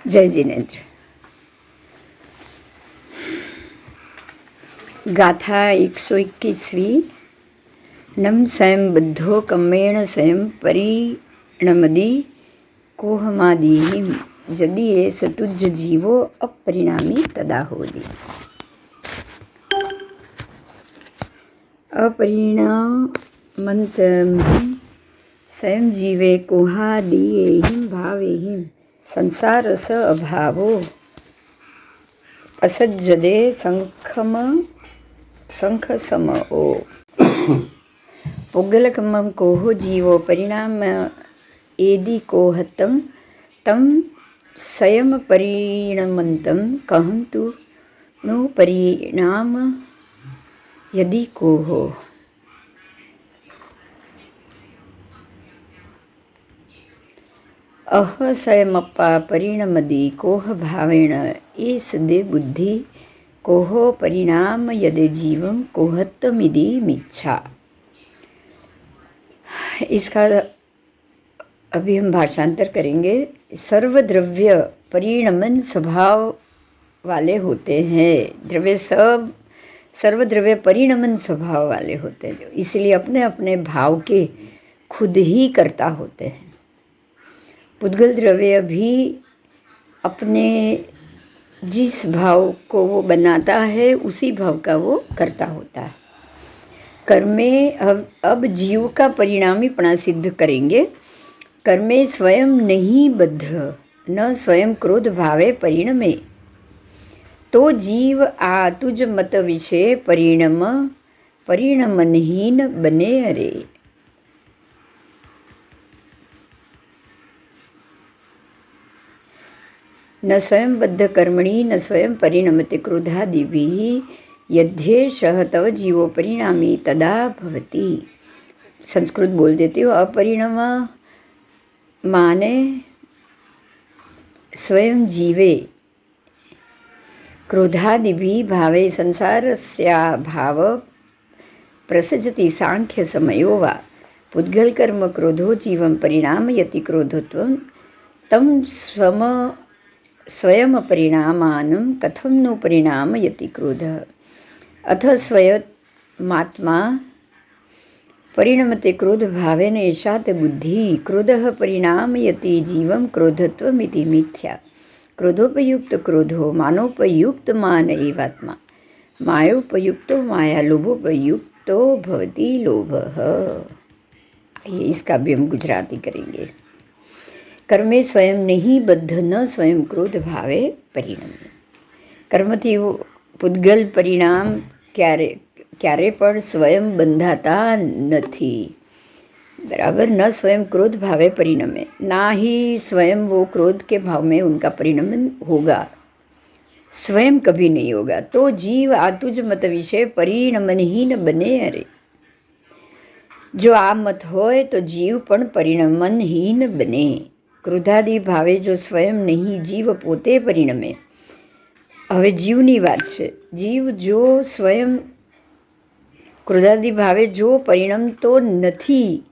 जय जिनेन्द्र। गाथा 121वीं। नम स्वयं बद्धो कम्मेण स्वयं परिणमदि कोहमादिहिं यदि एस तुज जीवो अपरिणामी तदा होदि। अपरिणामन्तं स्वयं जीवे कोहादिहिं भावेहिं संसारस अभावो असज्जदे शंख समओ पुग्गलकमं कोहो जीवो परिणाम एदि कोहतं तम स्वयं परिणमन्तं कहन्तु नु परिणाम यदि कोहो। अह स्वयमप्पा परिणमदि कोह भावेण एस दे बुद्धि कोहो परिणाम यदि जीवम कोहत्तमिदि मिच्छा। इसका अभी हम भाषांतर करेंगे। सर्वद्रव्य परिणमन स्वभाव वाले होते हैं। सर्वद्रव्य परिणमन स्वभाव वाले होते हैं, इसलिए अपने अपने भाव के खुद ही कर्ता होते हैं। पुद्गल द्रव्य भी अपने जिस भाव को वो बनाता है उसी भाव का वो कर्ता होता है। कर्मे अब जीव का परिणामीपना सिद्ध करेंगे। कर्मे स्वयं नहीं बद्ध न स्वयं क्रोध भावे परिणमे तो जीव आ तुझ मत विषय परिणमनहीन बने अरे। न स्वयं बद्ध कर्मणि न स्वयं परिणमते क्रोधादिभिः यद्येषः तव जीवो परिणामी तदा भवति। संस्कृत बोल देती हूँ। अपरिणम माने स्वयं जीवे क्रोधादिभिः भावे संसारस्याभाव प्रसजति सांख्य समयो वा पुद्गल कर्म क्रोधो जीवं परिणामयति क्रोधत्वं तम स्वयं परिणामानं कथं नु परिणामयति क्रोधः। अथ स्वयमात्मा परिणमते क्रोध भावेन एषा ते बुद्धिः क्रोधः परिणामयति जीवं क्रोधत्वमिति मिथ्या। क्रोधोपयुक्त क्रोधो मानोपयुक्त मान एवात्मा मायोपयुक्तो माया लोभोपयुक्तो भवति लोभः। इसका भी हम गुजराती करेंगे। कर्मे स्वयं नहीं बद्ध न स्वयं क्रोध भावे परिणमे। કર્મથી પૂતગલ પરિણામ ક્યારે પણ સ્વયં બંધાતા નથી, बराबर। न स्वयं क्रोध भावे परिणमे, ना ही स्वयं वो क्रोध के भाव में उनका परिणमन होगा, स्वयं कभी नहीं होगा। तो जीव आतुज मत विषय परिणमनहीन बने अरे। जो आ मत होय तो जीव पण परिणमनहीन बने। क्रोधादि भावे जो स्वयं नहीं जीव पोते परिणमे। હવે જીવની વાત છે। જીવ જો સ્વયં ક્રોધાદિ ભાવે જો પરિણમતો નથી,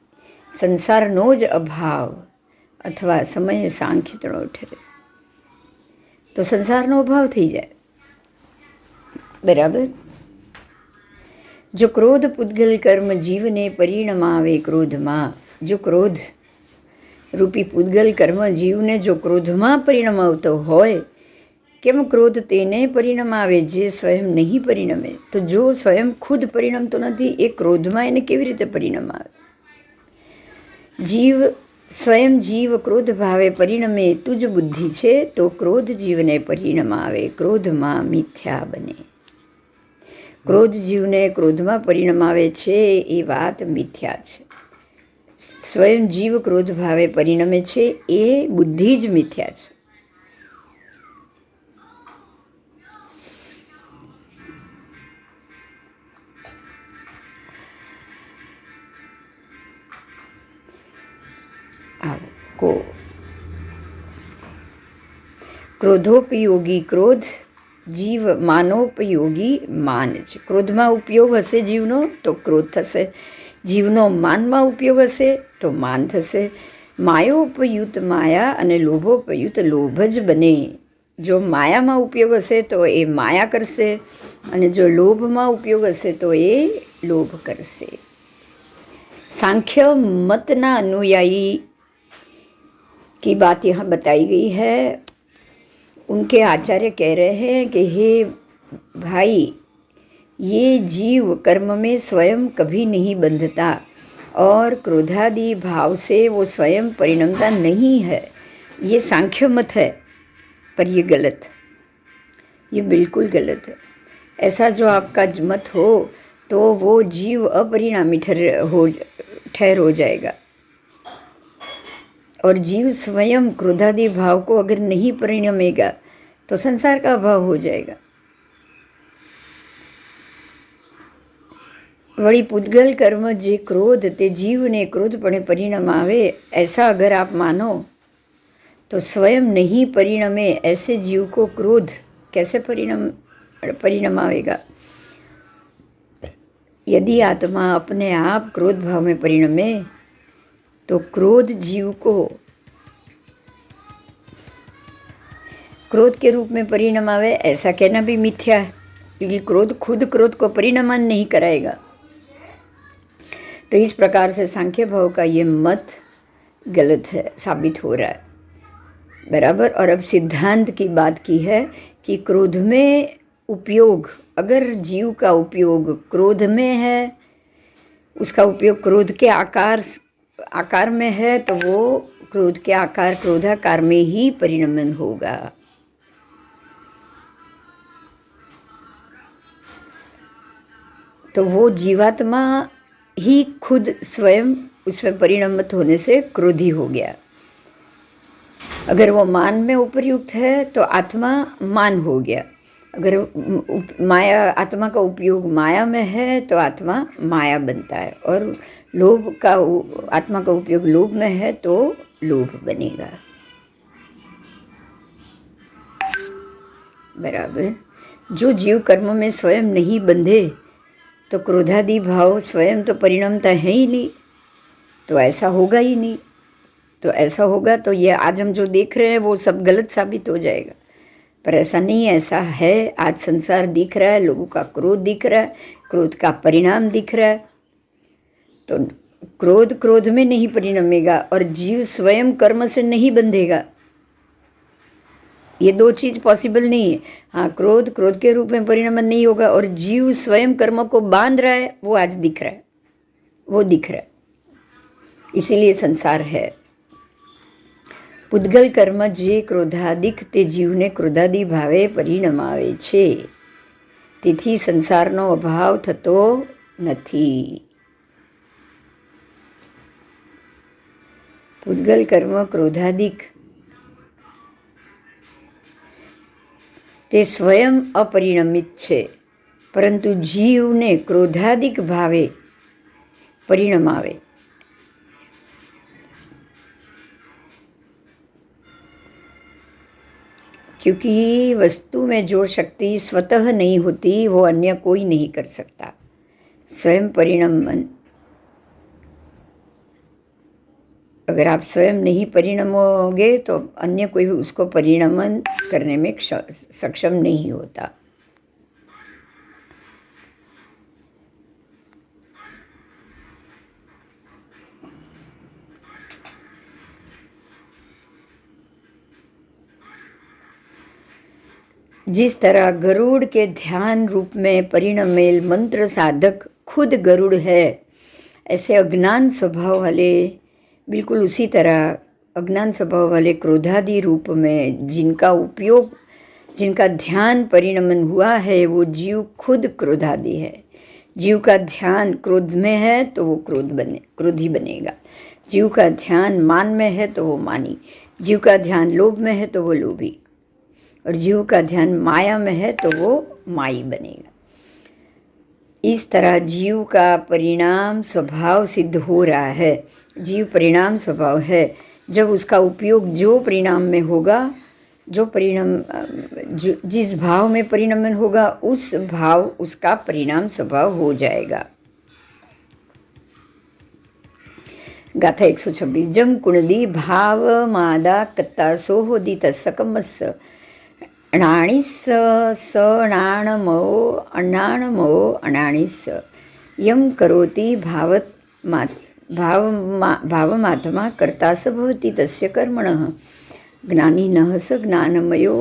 સંસારનો જ અભાવ અથવા સમય સાંખ્યતણો ઠરે તો સંસારનો અભાવ થઈ જાય, બરાબર। જો ક્રોધ પૂતગલ કર્મ જીવને પરિણમાવે ક્રોધમાં, જો ક્રોધ રૂપી પૂતગલ કર્મ જીવને જો ક્રોધમાં પરિણમાવતો હોય, કેમ ક્રોધ તેને પરિણમાવે જે સ્વયં નહીં પરિણમે? તો જો સ્વયં ખુદ પરિણમતો નથી એ ક્રોધમાં એને કેવી રીતે પરિણમાવે? સ્વયં જીવ ક્રોધ ભાવે પરિણમે તુજ બુદ્ધિ છે તો ક્રોધ જીવને પરિણમાવે ક્રોધમાં મિથ્યા બને। ક્રોધ જીવને ક્રોધમાં પરિણમાવે છે એ વાત મિથ્યા છે। સ્વયં જીવ ક્રોધ ભાવે પરિણમે છે એ બુદ્ધિ જ મિથ્યા છે। ક્રોધોપયોગી ક્રોધ જીવ માનોપયોગી માન છે। ક્રોધમાં ઉપયોગ હશે જીવનો તો ક્રોધ થશે, જીવનો માનમાં ઉપયોગ હશે તો માન થશે। માયોપયુક્ત માયા અને લોભોપયુક્ત લોભ જ બને. જો માયામાં ઉપયોગ હશે તો એ માયા કરશે, અને જો લોભમાં ઉપયોગ હશે તો એ लोभ करसे. सांख्य मत ना अनुयायी की बात यहाँ बताई गई है. उनके आचार्य कह रहे हैं कि हे भाई, ये जीव कर्म में स्वयं कभी नहीं बंधता और क्रोधादि भाव से वो स्वयं परिणमता नहीं है. ये सांख्य मत है, पर ये गलत, ये बिल्कुल गलत है. ऐसा जो आपका मत हो तो वो जीव अपरिणामी ठहर हो जाएगा. और जीव स्वयं क्रोधादि भाव को अगर नहीं परिणमेगा तो संसार का अभाव हो जाएगा. वही पुद्गल कर्म जे क्रोध ते जीव ने क्रोधपणे परिणम आवे, ऐसा अगर आप मानो तो स्वयं नहीं परिणमे ऐसे जीव को क्रोध कैसे परिणम आवेगा. यदि आत्मा अपने आप क्रोध भाव में परिणमे तो क्रोध जीव को क्रोध के रूप में परिणम आवे, ऐसा कहना भी मिथ्या है, क्योंकि क्रोध खुद क्रोध को परिणमन नहीं कराएगा. तो इस प्रकार से सांख्य भाव का ये मत गलत है, साबित हो रहा है. बराबर. और अब सिद्धांत की बात की है कि क्रोध में उपयोग, अगर जीव का उपयोग क्रोध में है, उसका उपयोग क्रोध के आकार में है, तो वो क्रोध के आकार क्रोधाकार में ही परिणमन होगा. तो वो जीवात्मा ही खुद स्वयं उसमें परिणमित होने से क्रोधी हो गया. अगर वो मान में उपयुक्त है तो आत्मा मान हो गया. अगर माया, आत्मा का उपयोग माया में है तो आत्मा माया बनता है. और लोभ का, आत्मा का उपयोग लोभ में है तो लोभ बनेगा. बराबर. जो जीव कर्म में स्वयं नहीं बंधे तो क्रोधादि भाव स्वयं तो परिणमता है ही नहीं, तो ऐसा होगा ही नहीं. तो ऐसा होगा तो ये आज हम जो देख रहे हैं वो सब गलत साबित हो जाएगा. पर ऐसा नहीं है, ऐसा है. आज संसार दिख रहा है, लोगों का क्रोध दिख रहा है, क्रोध का परिणाम दिख रहा है. तो क्रोध क्रोध में नहीं परिणमेगा और जीव स्वयं कर्म से नहीं बंधेगा. ये दो चीज पॉसिबल नहीं है. हाँ, क्रोध क्रोध के रूप में परिणमन नहीं होगा और जीव स्वयं कर्म को बांध रहा है, वो आज दिख रहा है, वो दिख रहा है. इसीलिए संसार है. पुद्गल कर्म जे क्रोधादिक ते जीवने क्रोधादि भावे परिणमावे छे, તેથી સંસારનો અભાવ થતો નથી. પુદ્ગલ કર્મ ક્રોધાદિક તે સ્વયં અપરિણમિત છે, પરંતુ જીવને ક્રોધાદિક ભાવે પરિણમાવે. क्योंकि वस्तु में जो शक्ति स्वतः नहीं होती वो अन्य कोई नहीं कर सकता. स्वयं परिणमन, अगर आप स्वयं नहीं परिणमोगे तो अन्य कोई उसको परिणमन करने में सक्षम नहीं होता. जिस तरह गरुड़ के ध्यान रूप में परिणमेल मंत्र साधक खुद गरुड़ है, ऐसे अज्ञान स्वभाव वाले, बिल्कुल उसी तरह अज्ञान स्वभाव वाले क्रोधादि रूप में जिनका उपयोग, जिनका ध्यान परिणमन हुआ है, वो जीव खुद क्रोधादि है. जीव का ध्यान क्रोध में है तो वो क्रोधी बनेगा. जीव का ध्यान मान में है तो वो मानी. जीव का ध्यान लोभ में है तो वो लोभी. और जीव का ध्यान माया में है तो वो माई बनेगा. इस तरह जीव का परिणाम स्वभाव सिद्ध हो रहा है. जीव परिणाम स्वभाव है. जब उसका उपयोग जो परिणाम में होगा, जो परिणाम जिस भाव में परिणमन होगा, उस भाव उसका परिणाम स्वभाव हो जाएगा. गाथा 126। जम कुणदी भाव मादा कत्ता सोहोदित सकमस अणाणिस सणाणमो अणाणमो अणाणिस यम करोति भावमात्मा कर्तास भवति तस्य कर्मणः ज्ञानिनः स ज्ञानमयो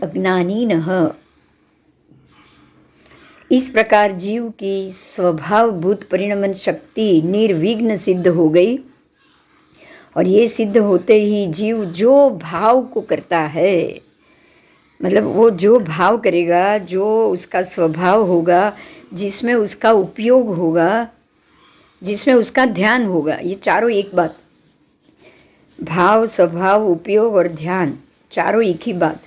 अज्ञानिनः। इस प्रकार जीव की स्वभावभूत परिणमन शक्ति निर्विघ्न सिद्ध हो गई, और ये सिद्ध होते ही जीव जो भाव को करता है, मतलब वो जो भाव करेगा, जो उसका स्वभाव होगा, जिसमें उसका उपयोग होगा, जिसमें उसका ध्यान होगा, ये चारों एक बात, भाव स्वभाव उपयोग और ध्यान चारों एक ही बात,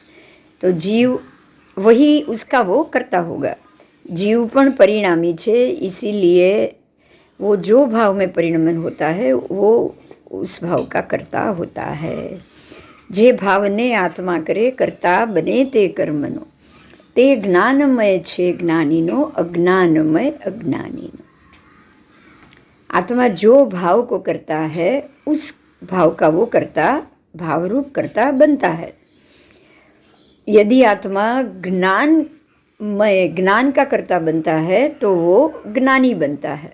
तो जीव वही उसका वो करता होगा। जीवपण परिणामी छे, इसीलिए वो जो भाव में परिणमन होता है वो उस भाव का कर्ता होता है। जे भावने आत्मा करे कर्ता बने ते कर्मनो, ते ज्ञानमय छे ज्ञानीनो अज्ञानमय अज्ञानीनो। आत्मा जो भाव को करता है उस भाव का वो कर्ता, भावरूप कर्ता बनता है। यदि आत्मा ज्ञान का कर्ता बनता है तो वो ज्ञानी बनता है,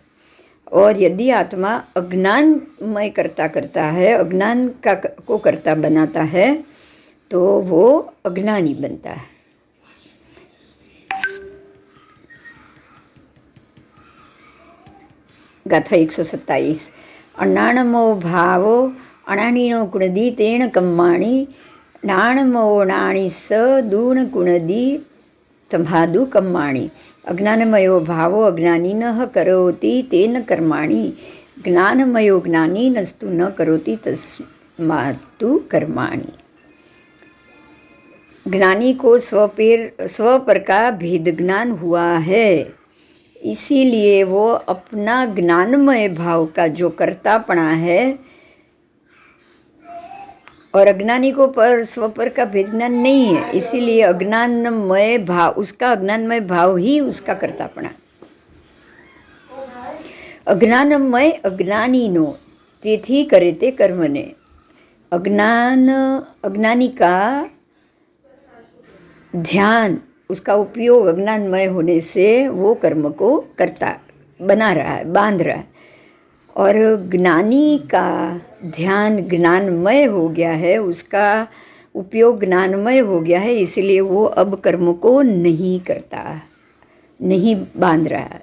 और यदि आत्मा अज्ञानमय कर्ता करता है, अज्ञान का को कर्ता बनाता है, तो वो अज्ञानी बनता है। गाथा 127। अणाणमो भावो अणाणीनो कुणदी तेण कम्माणी नाणमो नाणी स दूण कुणदी तम्हादु कम्माणी अज्ञानमयो भावो अज्ञानिनः करोति तेन कर्माणि ज्ञानमयो ज्ञानिनस्तु न करोति तस्मात्तु कर्माणि। ज्ञानी को स्व पर का भेद ज्ञान हुआ है, इसीलिए वो अपना ज्ञानमय भाव का जो कर्तापना है, और अज्ञानी को पर स्व पर का भेद ज्ञान नहीं है, इसीलिए अज्ञानमय भाव, उसका अज्ञानमय भाव ही उसका कर्तापना। अज्ञानमय अज्ञानीनो तेथी करे ते कर्मने। अज्ञानी का ध्यान, उसका उपयोग अज्ञानमय होने से वो कर्म को करता बना रहा है, बांध रहा है, और ज्ञानी का ध्यान ज्ञानमय हो गया है, उसका उपयोग ज्ञानमय हो गया है, इसलिए वो अब कर्म को नहीं करता, नहीं बांध रहा है।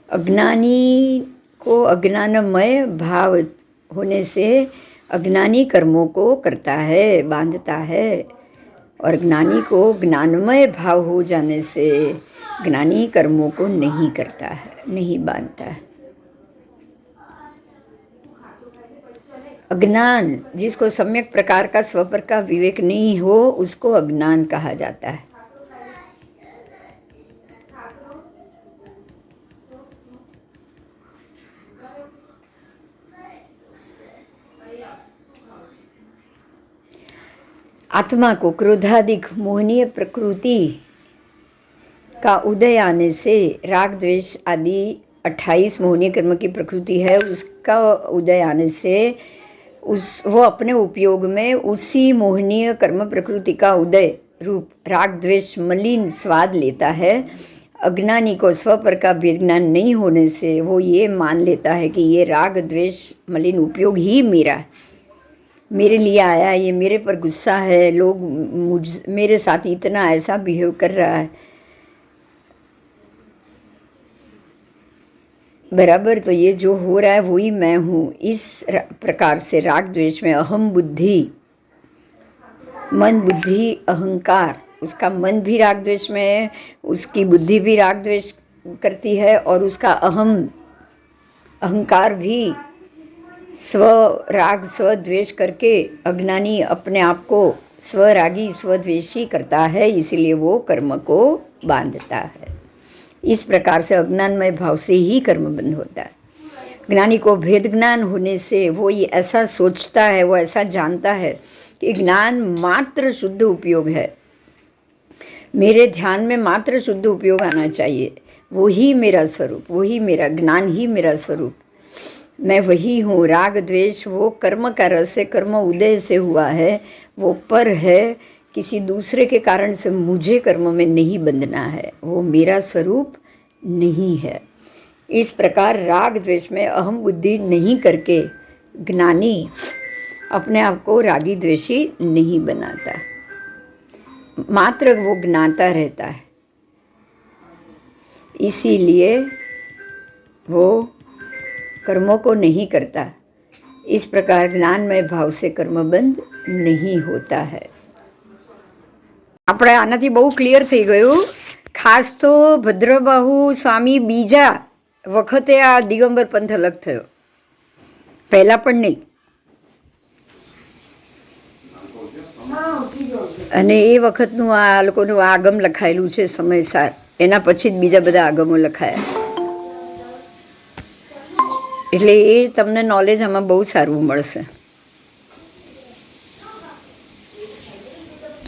अज्ञानी को अज्ञानमय भाव होने से अज्ञानी कर्मों को करता है, बांधता है, और ज्ञानी को ज्ञानमय भाव हो जाने से ज्ञानी कर्मों को नहीं करता है, नहीं बांधता है। अज्ञान, जिसको सम्यक प्रकार का स्वपर का विवेक नहीं हो, उसको अज्ञान कहा जाता है। आत्मा को क्रोधाधिक मोहनीय प्रकृति का उदय आने से, राग द्वेष आदि 28 मोहनीय कर्म की प्रकृति है, उसका उदय आने से वो अपने उपयोग में उसी मोहनीय कर्म प्रकृति का उदय रूप राग द्वेष मलिन स्वाद लेता है। अज्ञानी को स्व पर का भेद ज्ञान नहीं होने से वो ये मान लेता है कि ये राग द्वेष मलिन उपयोग ही मेरा है, मेरे लिए आया, ये मेरे पर गुस्सा है, लोग मेरे साथ इतना ऐसा बिहेव कर रहा है, बराबर, तो ये जो हो रहा है वही मैं हूँ। इस प्रकार से राग द्वेष में अहम बुद्धि, मन बुद्धि अहंकार, उसका मन भी राग द्वेष में है, उसकी बुद्धि भी राग द्वेष करती है, और उसका अहंकार भी स्व राग स्व द्वेष करके अज्ञानी अपने आप को स्वरागी स्वद्वेषी करता है, इसीलिए वो कर्म को बांधता है। इस प्रकार से अज्ञानमय भाव से ही कर्म बंध होता है। ज्ञानी को भेद ज्ञान होने से वो ये ऐसा सोचता है, वो ऐसा जानता है कि ज्ञान मात्र शुद्ध उपयोग है, मेरे ध्यान में मात्र शुद्ध उपयोग आना चाहिए, वो ही मेरा स्वरूप, वो ही मेरा ज्ञान ही मेरा स्वरूप, मैं वही हूँ। राग द्वेष वो कर्म का रस है, कर्म उदय से हुआ है, वो पर है, किसी दूसरे के कारण से मुझे कर्म में नहीं बंधना है, वो मेरा स्वरूप नहीं है। इस प्रकार राग द्वेष में अहम बुद्धि नहीं करके ज्ञानी अपने आप को रागी द्वेषी नहीं बनाता, मात्र वो ज्ञाता रहता है। इसीलिए वो कर्मों को नहीं करता। इस प्रकार ज्ञानमय भाव से कर्मबंध नहीं होता है। આપણે આનાથી બહુ ક્લિયર થઈ ગયું। ખાસ તો ભદ્રબાહુ સ્વામી બીજા વખતે આ દિગંબર પંથ અલગ થયો, પહેલા પણ નહીં। અને એ વખતનું આ લોકોનું આગમ લખાયેલું છે સમયસાર, એના પછી જ બીજા બધા આગમો લખાયા છે, એટલે એ તમને નોલેજ આમાં બહુ સારું મળશે।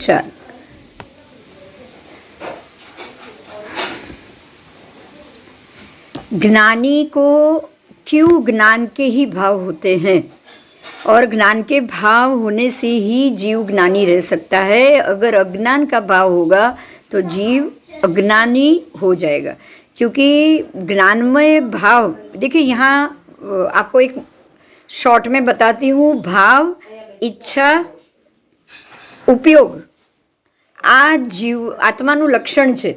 ચાલ, ज्ञानी को क्यों ज्ञान के ही भाव होते हैं, और ज्ञान के भाव होने से ही जीव ज्ञानी रह सकता है। अगर अज्ञान का भाव होगा तो जीव अज्ञानी हो जाएगा, क्योंकि ज्ञानमय भाव, देखिए यहाँ आपको एक शॉर्ट में बताती हूँ। भाव, इच्छा, उपयोग आ जीव आत्माનું લક્ષણ છે।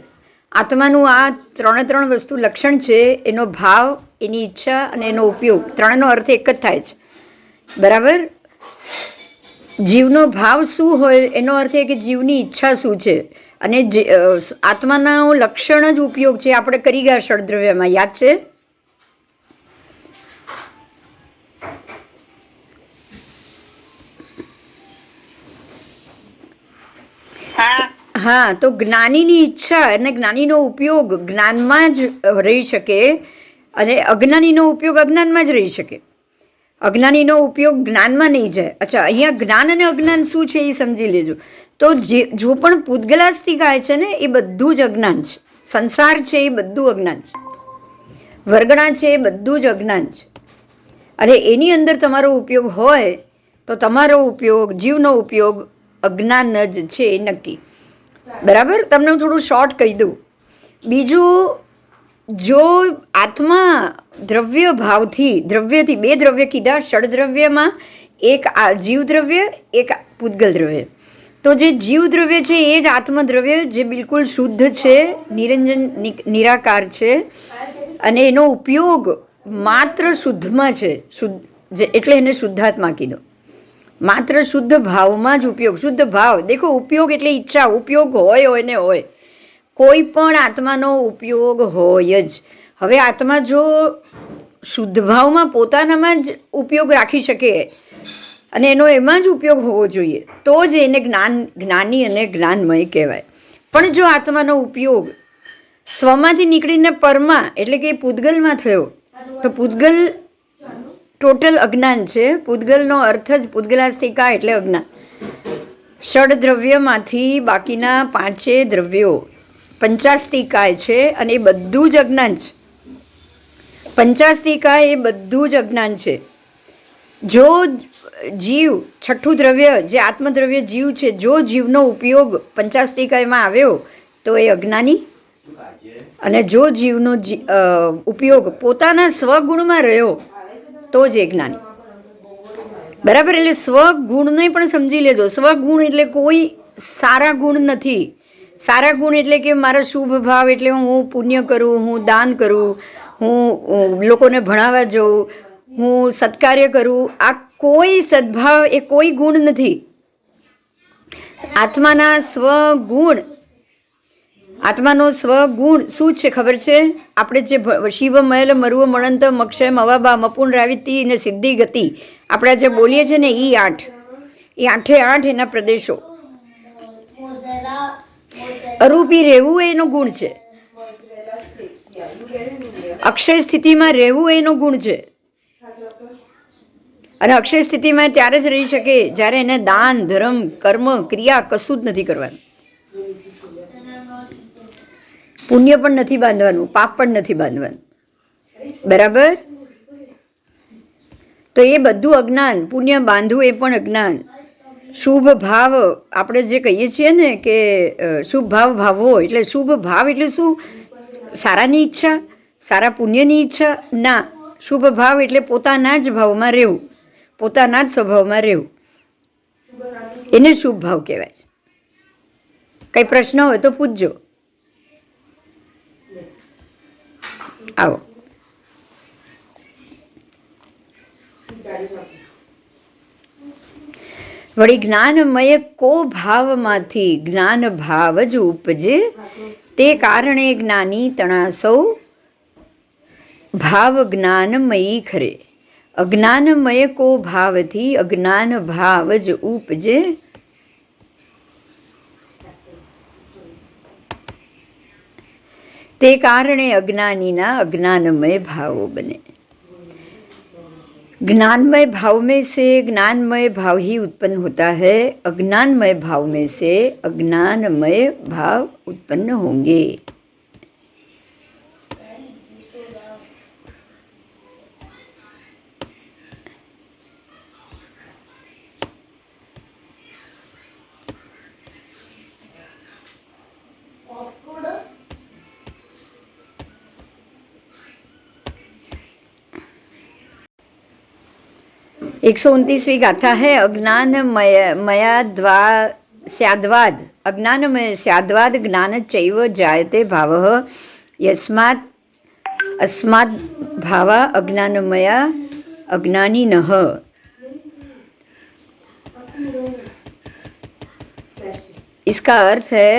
આત્માનું આ ત્રણ વસ્તુ લક્ષણ છે, એનો ભાવ, એની ઈચ્છા અને એનો ઉપયોગ, ત્રણનો અર્થ એક જ થાય છે, બરાબર। જીવનો ભાવ શું હોય એનો અર્થ એ કે જીવની ઈચ્છા શું છે, અને આત્માના લક્ષણ જ ઉપયોગ છે। આપણે કરી ગયા ષડદ્રવ્યમાં, યાદ છે? હા, તો જ્ઞાનીની ઈચ્છા અને જ્ઞાનીનો ઉપયોગ જ્ઞાનમાં જ રહી શકે, અને અજ્ઞાનીનો ઉપયોગ અજ્ઞાનમાં જ રહી શકે। અજ્ઞાનીનો ઉપયોગ જ્ઞાનમાં નહીં જાય। અચ્છા, અહીંયા જ્ઞાન અને અજ્ઞાન શું છે એ સમજી લેજો। તો જો પણ પૂતગલાસ્તિકાય છે ને, એ બધું જ અજ્ઞાન છે। સંસાર છે એ બધું અજ્ઞાન છે, વર્ગણા છે એ બધું જ અજ્ઞાન છે। અને એની અંદર તમારો ઉપયોગ હોય તો તમારો ઉપયોગ, જીવનો ઉપયોગ અજ્ઞાન જ છે, નક્કી, બરાબર। તમને હું થોડું શોર્ટ કહી દઉં। બીજું, જો આત્મા દ્રવ્ય ભાવથી, દ્રવ્યથી, બે દ્રવ્ય કીધા ષડદ્રવ્યમાં, એક જીવ દ્રવ્ય, એક પૂતગલ દ્રવ્ય। તો જે જીવ દ્રવ્ય છે એ જ આત્મદ્રવ્ય, જે બિલકુલ શુદ્ધ છે, નિરંજન નિરાકાર છે, અને એનો ઉપયોગ માત્ર શુદ્ધમાં છે, એટલે એને શુદ્ધાત્મા કીધો। માત્ર શુદ્ધ ભાવમાં જ ઉપયોગ। શુદ્ધ ભાવ, દેખો, ઉપયોગ એટલે ઈચ્છા, ઉપયોગ હોય ને હોય, કોઈ પણ આત્માનો ઉપયોગ હોય જ। હવે આત્મા જો શુદ્ધ ભાવમાં પોતાનામાં જ ઉપયોગ રાખી શકે, અને એનો એમાં જ ઉપયોગ હોવો જોઈએ, તો જ એને જ્ઞાની અને જ્ઞાનમય કહેવાય। પણ જો આત્માનો ઉપયોગ સ્વમાંથી નીકળીને પરમાં, એટલે કે પૂતગલમાં થયો, તો પૂતગલ ટોટલ અજ્ઞાન છે। પૂતગલનો અર્થ જ પૂતગલાસ્તિકા એટલે અજ્ઞાન। ષડદ્રવ્યમાંથી બાકીના પાંચે દ્રવ્યો પંચાસ્તિકાય છે, અને એ બધું જ અજ્ઞાન છે। પંચાસ્તિકાય એ બધું જ અજ્ઞાન છે। જો જીવ, છઠ્ઠું દ્રવ્ય જે આત્મદ્રવ્ય જીવ છે, જો જીવનો ઉપયોગ પંચાસ્તિકાયમાં આવ્યો તો એ અજ્ઞાની, અને જો જીવનો ઉપયોગ પોતાના સ્વગુણમાં રહ્યો તો જ એ જ્ઞાની, બરાબર। એટલે સ્વગુણને પણ સમજી લેજો। સ્વગુણ એટલે કોઈ સારા ગુણ નથી। સારા ગુણ એટલે કે મારા શુભ ભાવ, એટલે હું પુણ્ય કરું, હું દાન કરું, હું લોકોને ભણાવવા જાઉં, હું સત્કાર્ય કરું, આ કોઈ સદભાવ, એ કોઈ ગુણ નથી। આત્માના સ્વગુણ, આત્માનો સ્વગુણ શું છે ખબર છે? આપણે જે શિવ મહેલ મરુવ મળંત મક્ષય મવાબા મપુન રાવિતિ ને સિદ્ધિ ગતિ, આપણે જે બોલીએ છીએ ને, એ આઠે આઠ એના પ્રદેશો। અરૂપી રહેવું એનો ગુણ છે, અક્ષય સ્થિતિમાં રહેવું એનો ગુણ છે, અને અક્ષય સ્થિતિમાં ત્યારે જ રહી શકે જ્યારે એને દાન, ધર્મ, કર્મ, ક્રિયા કશું જ નથી કરવાનું। પુણ્ય પણ નથી બાંધવાનું, પાપ પણ નથી બાંધવાનું. બરાબર? તો એ બધું અજ્ઞાન. પુણ્ય બાંધવું એ પણ અજ્ઞાન. શુભ ભાવ આપણે જે કહીએ છીએ ને કે શુભ ભાવ ભાવવો, એટલે શુભ ભાવ એટલે શું? સારાની ઈચ્છા, સારા પુણ્યની ઈચ્છા ના. શુભ ભાવ એટલે પોતાના જ ભાવમાં રહેવું, પોતાના જ સ્વભાવમાં રહેવું, એને શુભ ભાવ કહેવાય છે. કઈ પ્રશ્ન હોય તો પૂછજો. આવો. વળી જ્ઞાનમય કો ભાવમાંથી જ્ઞાન ભાવ જ ઉપજે, તે કારણે જ્ઞાની તણા સૌ ભાવ જ્ઞાનમયી ખરે. અજ્ઞાનમય કો ભાવથી અજ્ઞાન ભાવ જ ઉપજે, તે કારણે અજ્ઞાનીના અજ્ઞानमय भावो बने. ज्ञानमय भाव में से ज्ञानमय भाव ही उत्पन्न होता है, अज्ञानमय भाव में से अज्ञानमय भाव उत्पन्न होंगे. एक 129वीं गाथा है. अज्ञान मया स्याद्वाद, अज्ञानमय स्याद्वाद ज्ञान चैव जायते भाव यस्मात् अस्मात् भावा अज्ञानमया अज्ञानी नः. इसका अर्थ है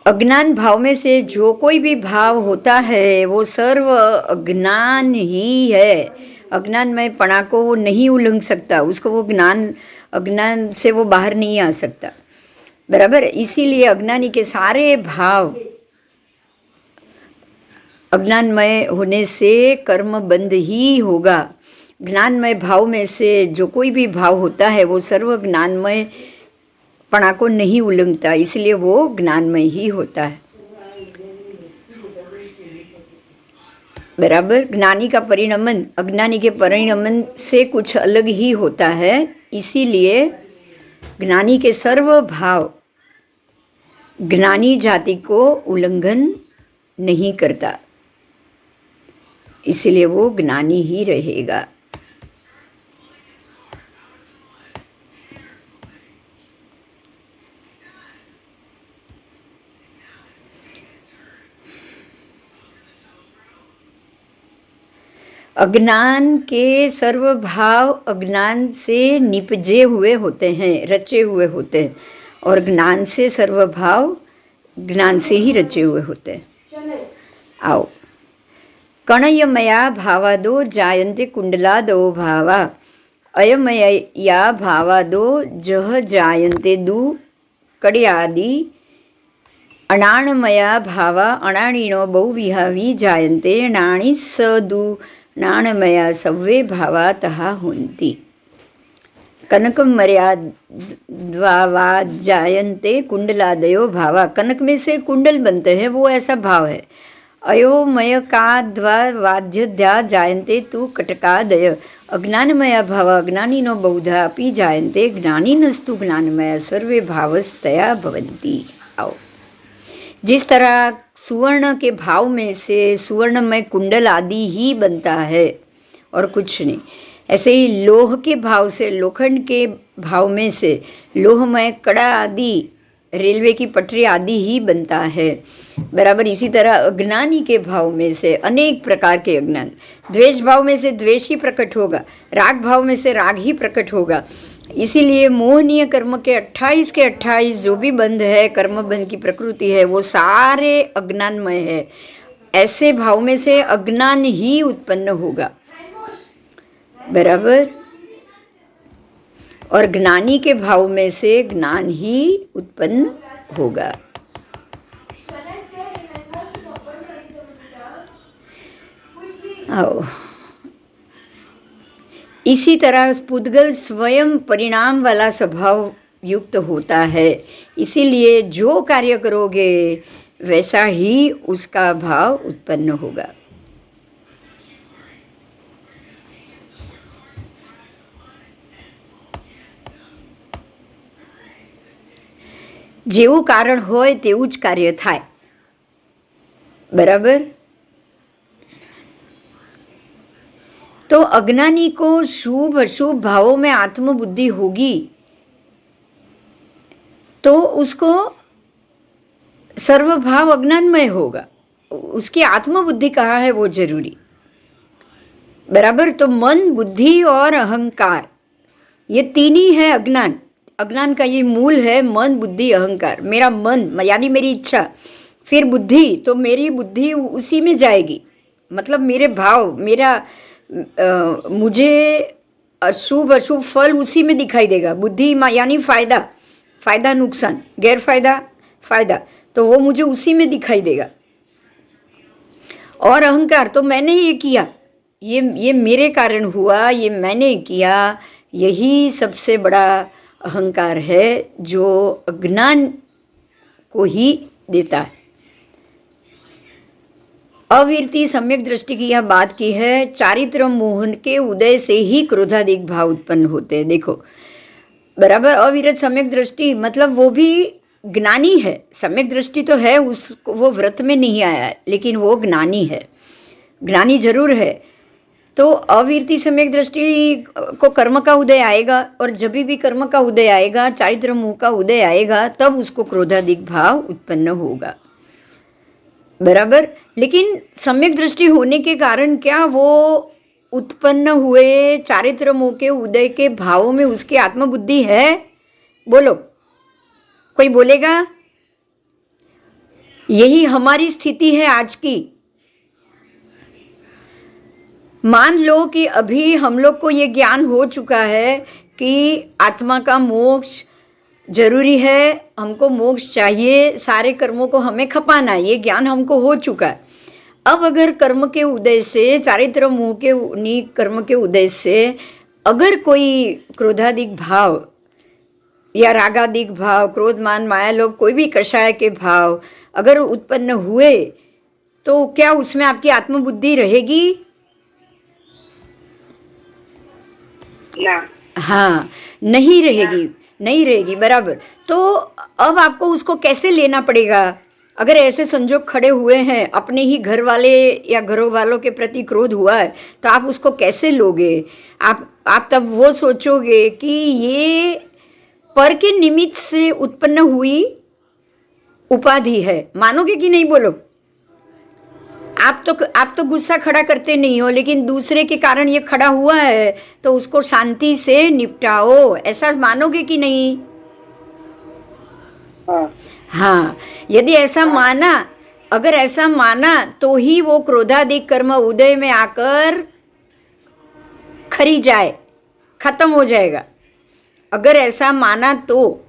अज्ञान भाव में से जो कोई भी भाव होता है वो सर्व अज्ञान ही है. अज्ञानमय पणा को वो नहीं उल्लंघ सकता, उसको वो अज्ञान से वो बाहर नहीं आ सकता. बराबर? इसीलिए अज्ञानी के सारे भाव अज्ञानमय होने से कर्म बंद ही होगा. ज्ञानमय भाव में से जो कोई भी भाव होता है वो सर्व ज्ञानमय पणा को नहीं उल्लंघता, इसलिए वो ज्ञानमय ही होता है. बराबर? ज्ञानी का परिणमन अज्ञानी के परिणमन से कुछ अलग ही होता है, इसीलिए ज्ञानी के सर्व भाव ज्ञानी जाति को उल्लंघन नहीं करता, इसलिए वो ज्ञानी ही रहेगा. अज्ञान के सर्व भाव अज्ञान से निपजे हुए होते हैं, रचे हुए होते हैं, और ज्ञान से सर्व भाव ज्ञान से ही रचे हुए होते हैं. आओ. कणयमया भावादो जायन्ते कुंडलादो भावा, अयमया भावादो जह जायन्ते दु कड़यादि, अणाणमया भावा अणाणीनो बहुविहावी जायन्ते, नाणी सदु नाणमया सव्वे भावा तहा होन्ति. कनकम मर्याद्वा जायन्ते कुंडलादयो भावा, कनक में से कुंडल बनते हैं, वो ऐसा भाव है. अयोमय काद्वा वाद्यध्या जायन्ते तु कटकादय, अज्ञानमया भावा अज्ञानिनो बहुधा अपि जायन्ते, ज्ञानिनस्तु ज्ञानमया सर्वे भावस्तया भवन्ति. आओ. जिस तरह सुवर्ण के भाव में से सुवर्णमय कुंडल आदि ही बनता है और कुछ नहीं, ऐसे ही लोह के भाव से लोखंड के भाव में से लोहमय कड़ा आदि रेलवे की पटरी आदि ही बनता है. बराबर? इसी तरह अज्ञानी के भाव में से अनेक प्रकार के अज्ञान, द्वेष भाव में से द्वेष ही प्रकट होगा, राग भाव में से राग ही प्रकट होगा. इसीलिए मोहनीय कर्म के 28 जो भी बंध है, कर्म बंध की प्रकृति है, वो सारे अज्ञानमय है. ऐसे भाव में से अज्ञान ही उत्पन्न होगा. बराबर? और ज्ञानी के भाव में से ज्ञान ही उत्पन्न होगा. आओ. इसी तरह पुद्गल स्वयं परिणाम वाला स्वभाव युक्त होता है, इसीलिए जो कार्य करोगे वैसा ही उसका भाव उत्पन्न होगा। જેવું કારણ હોય તેવું જ કાર્ય થાય, बराबर। तो अज्ञानी को शुभ अशुभ भावों में आत्मबुद्धि होगी तो उसको सर्वभाव अज्ञानमय होगा, उसकी आत्मबुद्धि कहाँ है वो जरूरी, बराबर। तो मन, बुद्धि और अहंकार ये तीन ही है अज्ञान। अज्ञान का ये मूल है मन, बुद्धि, अहंकार। मेरा मन यानी मेरी इच्छा, फिर बुद्धि, तो मेरी बुद्धि उसी में जाएगी, मतलब मेरे भाव, मेरा मुझे अशुभ अशुभ फल उसी में दिखाई देगा। बुद्धि यानी फायदा, फायदा नुकसान, गैर फायदा फायदा, तो वो मुझे उसी में दिखाई देगा। और अहंकार, तो मैंने ये किया, ये मेरे कारण हुआ, ये मैंने किया, यही सबसे बड़ा अहंकार है जो अज्ञान को ही देता है। अविरति सम्यक दृष्टि की यह बात की है, चारित्र मोहन के उदय से ही क्रोधादिक भाव उत्पन्न होते हैं। देखो, बराबर। अविरत सम्यक दृष्टि मतलब वो भी ज्ञानी है। सम्यक दृष्टि तो है, उसको वो व्रत में नहीं आया है, लेकिन वो ज्ञानी है, ज्ञानी जरूर है। तो अविरति सम्यक दृष्टि को कर्म का उदय आएगा, और जब भी कर्म का उदय आएगा, चारित्र मोह का उदय आएगा, तब उसको क्रोधादिक भाव उत्पन्न होगा, बराबर। लेकिन सम्यक दृष्टि होने के कारण क्या वो उत्पन्न हुए चारित्र मोह के उदय के भावों में उसकी आत्मबुद्धि है? बोलो, कोई बोलेगा? यही हमारी स्थिति है आज की। मान लो कि अभी हम लोग को ये ज्ञान हो चुका है कि आत्मा का मोक्ष जरूरी है, हमको मोक्ष चाहिए, सारे कर्मों को हमें खपाना है, ये ज्ञान हमको हो चुका है। अब अगर कर्म के उदय से, चारित्र मोह के कर्म के उदय से अगर कोई क्रोधादिक भाव या रागादिक भाव, क्रोध मान माया लोभ, कोई भी कषाय के भाव अगर उत्पन्न हुए, तो क्या उसमें आपकी आत्मबुद्धि रहेगी? ना। हाँ, नहीं रहेगी, नहीं रहेगी, बराबर। तो अब आपको उसको कैसे लेना पड़ेगा? अगर ऐसे संजोग खड़े हुए हैं, अपने ही घर वाले या घरों वालों के प्रति क्रोध हुआ है, तो आप उसको कैसे लोगे? आप तब वो सोचोगे कि ये पर के निमित्त से उत्पन्न हुई उपाधि है। मानोगे कि नहीं? बोलो। आप तो गुस्सा खड़ा करते नहीं हो, लेकिन दूसरे के कारण ये खड़ा हुआ है, तो उसको शांति से निपटाओ, ऐसा मानोगे कि नहीं? हाँ, यदि ऐसा माना, अगर ऐसा माना तो ही वो क्रोधादिक कर्म उदय में आकर खरी जाए, खत्म हो जाएगा। अगर ऐसा माना तो,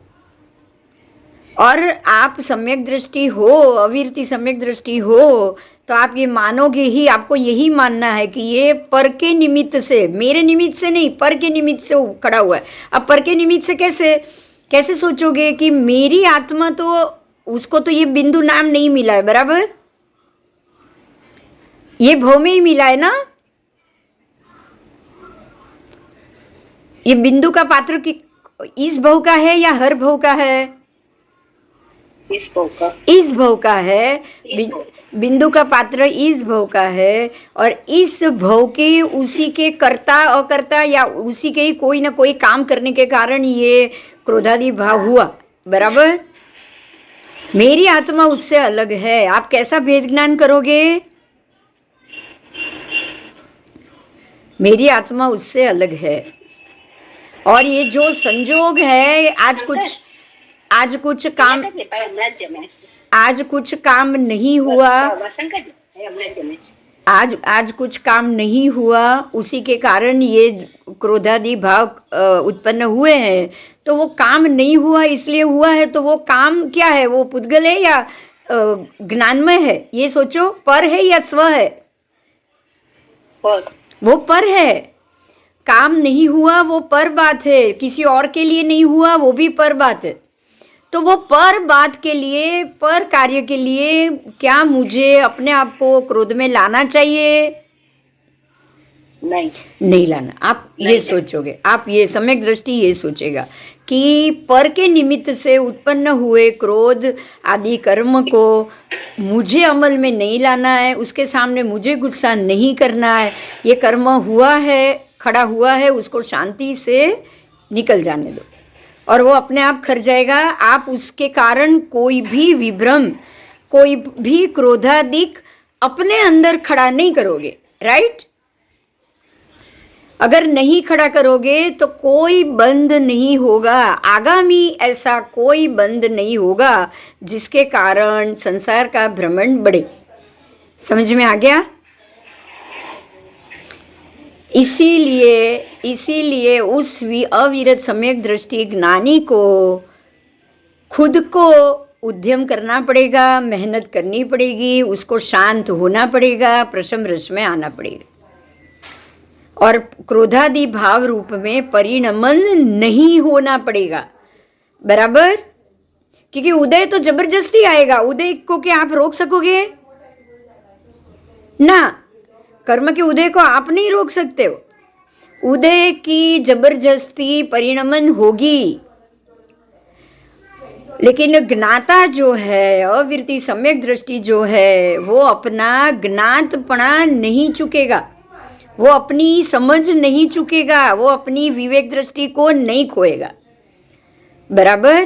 और आप सम्यक दृष्टि हो, अविरति सम्यक दृष्टि हो, तो आप ये मानोगे ही, आपको यही मानना है कि ये पर के निमित्त से, मेरे निमित्त से नहीं, पर के निमित्त से खड़ा हुआ है। अब पर के निमित्त से कैसे सोचोगे कि मेरी आत्मा, तो उसको तो ये बिंदु नाम नहीं मिला है, बराबर। ये भव में ही मिला है ना। ये बिंदु का पात्र की इस भव का है या हर भव का है? इस भव का। इस भव का है। बिंदु का पात्र इस भव का है, और इस भव के उसी के कर्ता अकर्ता या उसी के ही कोई ना कोई काम करने के कारण ये क्रोधादि भाव हुआ, बराबर। मेरी आत्मा उससे अलग है। आप कैसा भेद ज्ञान करोगे? मेरी आत्मा उससे अलग है, और ये जो संजोग है, आज कुछ काम नहीं हुआ, आज कुछ काम नहीं हुआ, उसी के कारण ये क्रोधादि भाव उत्पन्न हुए हैं। तो वो काम नहीं हुआ इसलिए हुआ है, तो वो काम क्या है? वो पुद्गल है या ज्ञानमय है? ये सोचो, पर है या स्व है? पर। वो पर है। काम नहीं हुआ वो पर बात है, किसी और के लिए नहीं हुआ वो भी पर बात है। तो वो पर बात के लिए, पर कार्य के लिए क्या मुझे अपने आप को क्रोध में लाना चाहिए? नहीं लाना। आप ये सोचोगे, आप ये सम्यक दृष्टि ये सोचेगा कि पर के निमित्त से उत्पन्न हुए क्रोध आदि कर्म को मुझे अमल में नहीं लाना है, उसके सामने मुझे गुस्सा नहीं करना है। ये कर्म हुआ है, खड़ा हुआ है, उसको शांति से निकल जाने दो और वो अपने आप खर जाएगा। आप उसके कारण कोई भी विभ्रम, कोई भी क्रोधादिक अपने अंदर खड़ा नहीं करोगे, राइट? अगर नहीं खड़ा करोगे तो कोई बंध नहीं होगा, आगामी ऐसा कोई बंध नहीं होगा जिसके कारण संसार का भ्रमण बढ़े। समझ में आ गया? इसीलिए उस अविरत सम्यक दृष्टि ज्ञानी को खुद को उद्यम करना पड़ेगा, मेहनत करनी पड़ेगी, उसको शांत होना पड़ेगा, प्रशम रस में आना पड़ेगा और क्रोधादि भाव रूप में परिणमन नहीं होना पड़ेगा। बराबर? क्योंकि उदय तो जबरदस्ती आएगा। उदय को क्या आप रोक सकोगे? ना, कर्म के उदय को आप नहीं रोक सकते हो। उदय की जबरदस्ती परिणमन होगी, लेकिन ज्ञाता जो है, अविरति सम्यक दृष्टि जो है, वो अपना ज्ञातपना नहीं चुकेगा, वो अपनी समझ नहीं चुकेगा, वो अपनी विवेक दृष्टि को नहीं खोएगा। बराबर?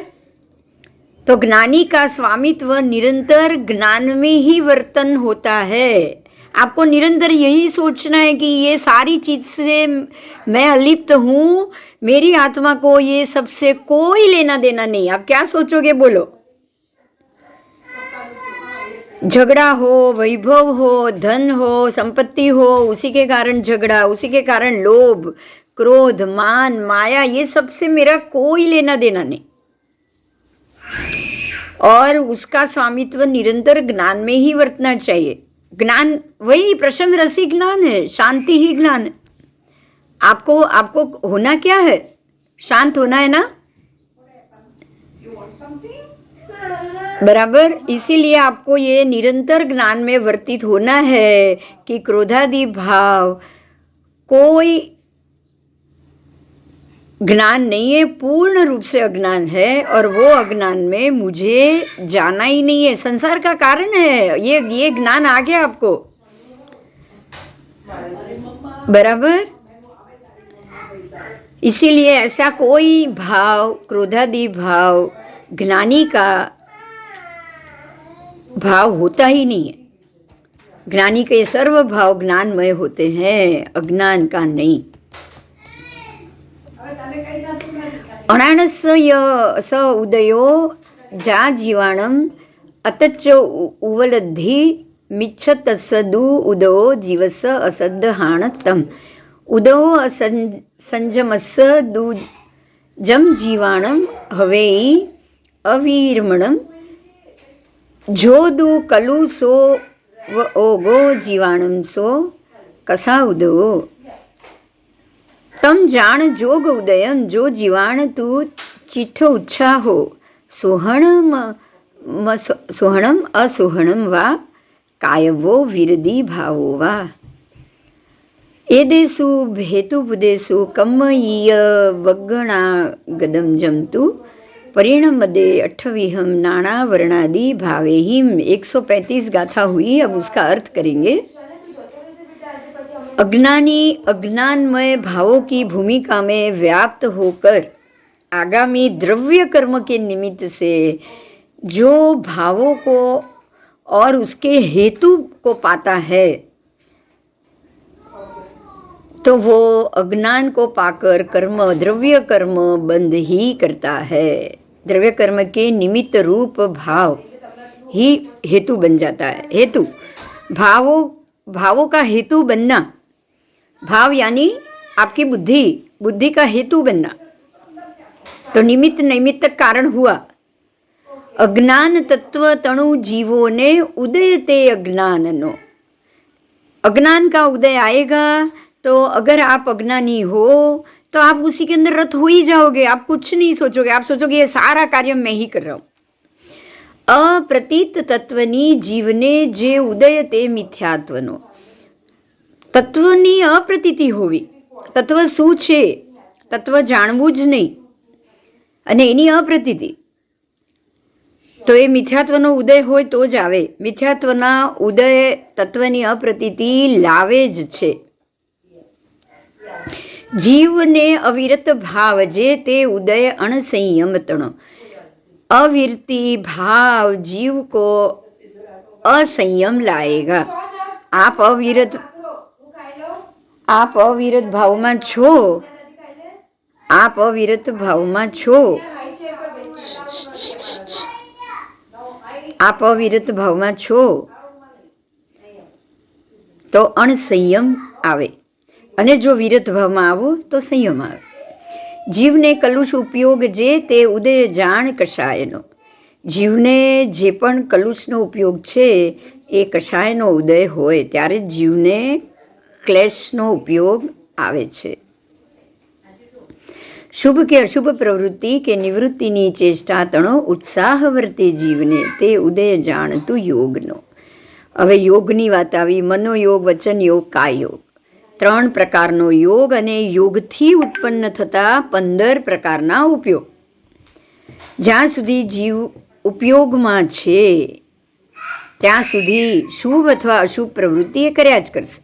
तो ज्ञानी का स्वामित्व निरंतर ज्ञान में ही वर्तन होता है। आपको निरंतर यही सोचना है कि ये सारी चीज से मैं अलिप्त हूं, मेरी आत्मा को ये सबसे कोई लेना देना नहीं। आप क्या सोचोगे? बोलो। झगड़ा हो, वैभव हो, धन हो, संपत्ति हो, उसी के कारण झगड़ा, उसी के कारण लोभ, क्रोध, मान, माया, ये सबसे मेरा कोई लेना देना नहीं। और उसका स्वामित्व निरंतर ज्ञान में ही वर्तना चाहिए। ज्ञान वही प्रशम रसी ज्ञान है, शांति ही ज्ञान है। आपको होना क्या है? शांत होना है ना? बराबर? इसीलिए आपको ये निरंतर ज्ञान में वर्तित होना है कि क्रोधादि भाव कोई ज्ञान नहीं है, पूर्ण रूप से अज्ञान है और वो अज्ञान में मुझे जाना ही नहीं है। संसार का कारण है ये ज्ञान आ गया आपको। बराबर? इसीलिए ऐसा कोई भाव, क्रोधादि भाव, ज्ञानी का भाव होता ही नहीं है। ज्ञानी के सर्व भाव ज्ञानमय होते हैं, अज्ञान का नहीं। अनानस्य स उदयो जा जीवाणम अतच उवलद्धि मिच्छत सदु उदो जीवस असद्द हाणतम उदो संजमस दु जम जीवाणम हवेई अवीरमणम जो कलु सो व ओगो जीवाणम सो कसा उदो तम जान जोग उदयम जो जीवाण तू चिठो उत्साहो सोहणम असोहणम वा कायवो विरदी भावो वा एदेषु हेतुबुदेषु कम्मयीय वग्गणा गदम जमतु परिणमदे अठविहम नाना वर्णादि भावेहिम। 135 गाथा हुई। अब उसका अर्थ करेंगे। अज्ञानी अज्ञानमय भावों की भूमिका में व्याप्त होकर आगामी द्रव्य कर्म के निमित्त से जो भावों को और उसके हेतु को पाता है, तो वो अज्ञान को पाकर कर्म, द्रव्य कर्म बंद ही करता है। द्रव्य कर्म के निमित्त रूप भाव ही हेतु बन जाता है। हेतु, भावों का हेतु बनना। भाव यानी आपकी बुद्धि का हेतु बनना। तो निमित्त नैमित्त कारण हुआ। अज्ञान तत्व तणु जीवों ने उदयते अज्ञाननो। अज्ञान का उदय आएगा तो अगर आप अज्ञानी हो तो आप उसी के अंदर रत हो ही जाओगे, आप कुछ नहीं सोचोगे, आप सोचोगे ये सारा कार्य मैं ही कर रहा हूं. અપ્રતીત તત્વની જીવને જે ઉદય તે મિથ્યાત્વનો. તત્વની અપ્રતીતિ હોવી, તત્વ શું છે તત્વ જાણવું જ નહીં અને એની અપ્રતીતિ, તો એ મિથ્યાત્વનો ઉદય હોય તો જ આવે. મિથ્યાત્વના ઉદય તત્વની અપ્રતીતિ લાવે જ છે. જીવને અવિરત ભાવ જે તે ઉદય અણસંયમ તણો. अविरती भाव जीव को असंयम लाएगा. आप अविरत भाव में छो, आप अविरत भाव में छो, आप अविरत भाव में छो तो अणसंयम आवे, અને જો વિરત ભાવમાં આવો તો સંયમ આવે. જીવને કલુષ ઉપયોગ જે તે ઉદય જાણ કષાયનો. જીવને જે પણ કલુષનો ઉપયોગ છે એ કષાયનો ઉદય હોય ત્યારે જીવને ક્લેશનો ઉપયોગ આવે છે. શુભ કે અશુભ પ્રવૃત્તિ કે નિવૃત્તિની ચેષ્ટા તણો ઉત્સાહ વર્તે જીવને તે ઉદય જાણતું યોગનો. હવે યોગની વાત આવી. મનોયોગ, વચન યોગ, કાય યોગ. 3 પ્રકારનો યોગ અને યોગથી ઉત્પન્ન થતા 15 પ્રકારના ઉપયોગ. જ્યાં સુધી જીવ ઉપયોગમાં છે ત્યાં સુધી શુભ અથવા અશુભ પ્રવૃત્તિ એ કર્યા જ કરશે.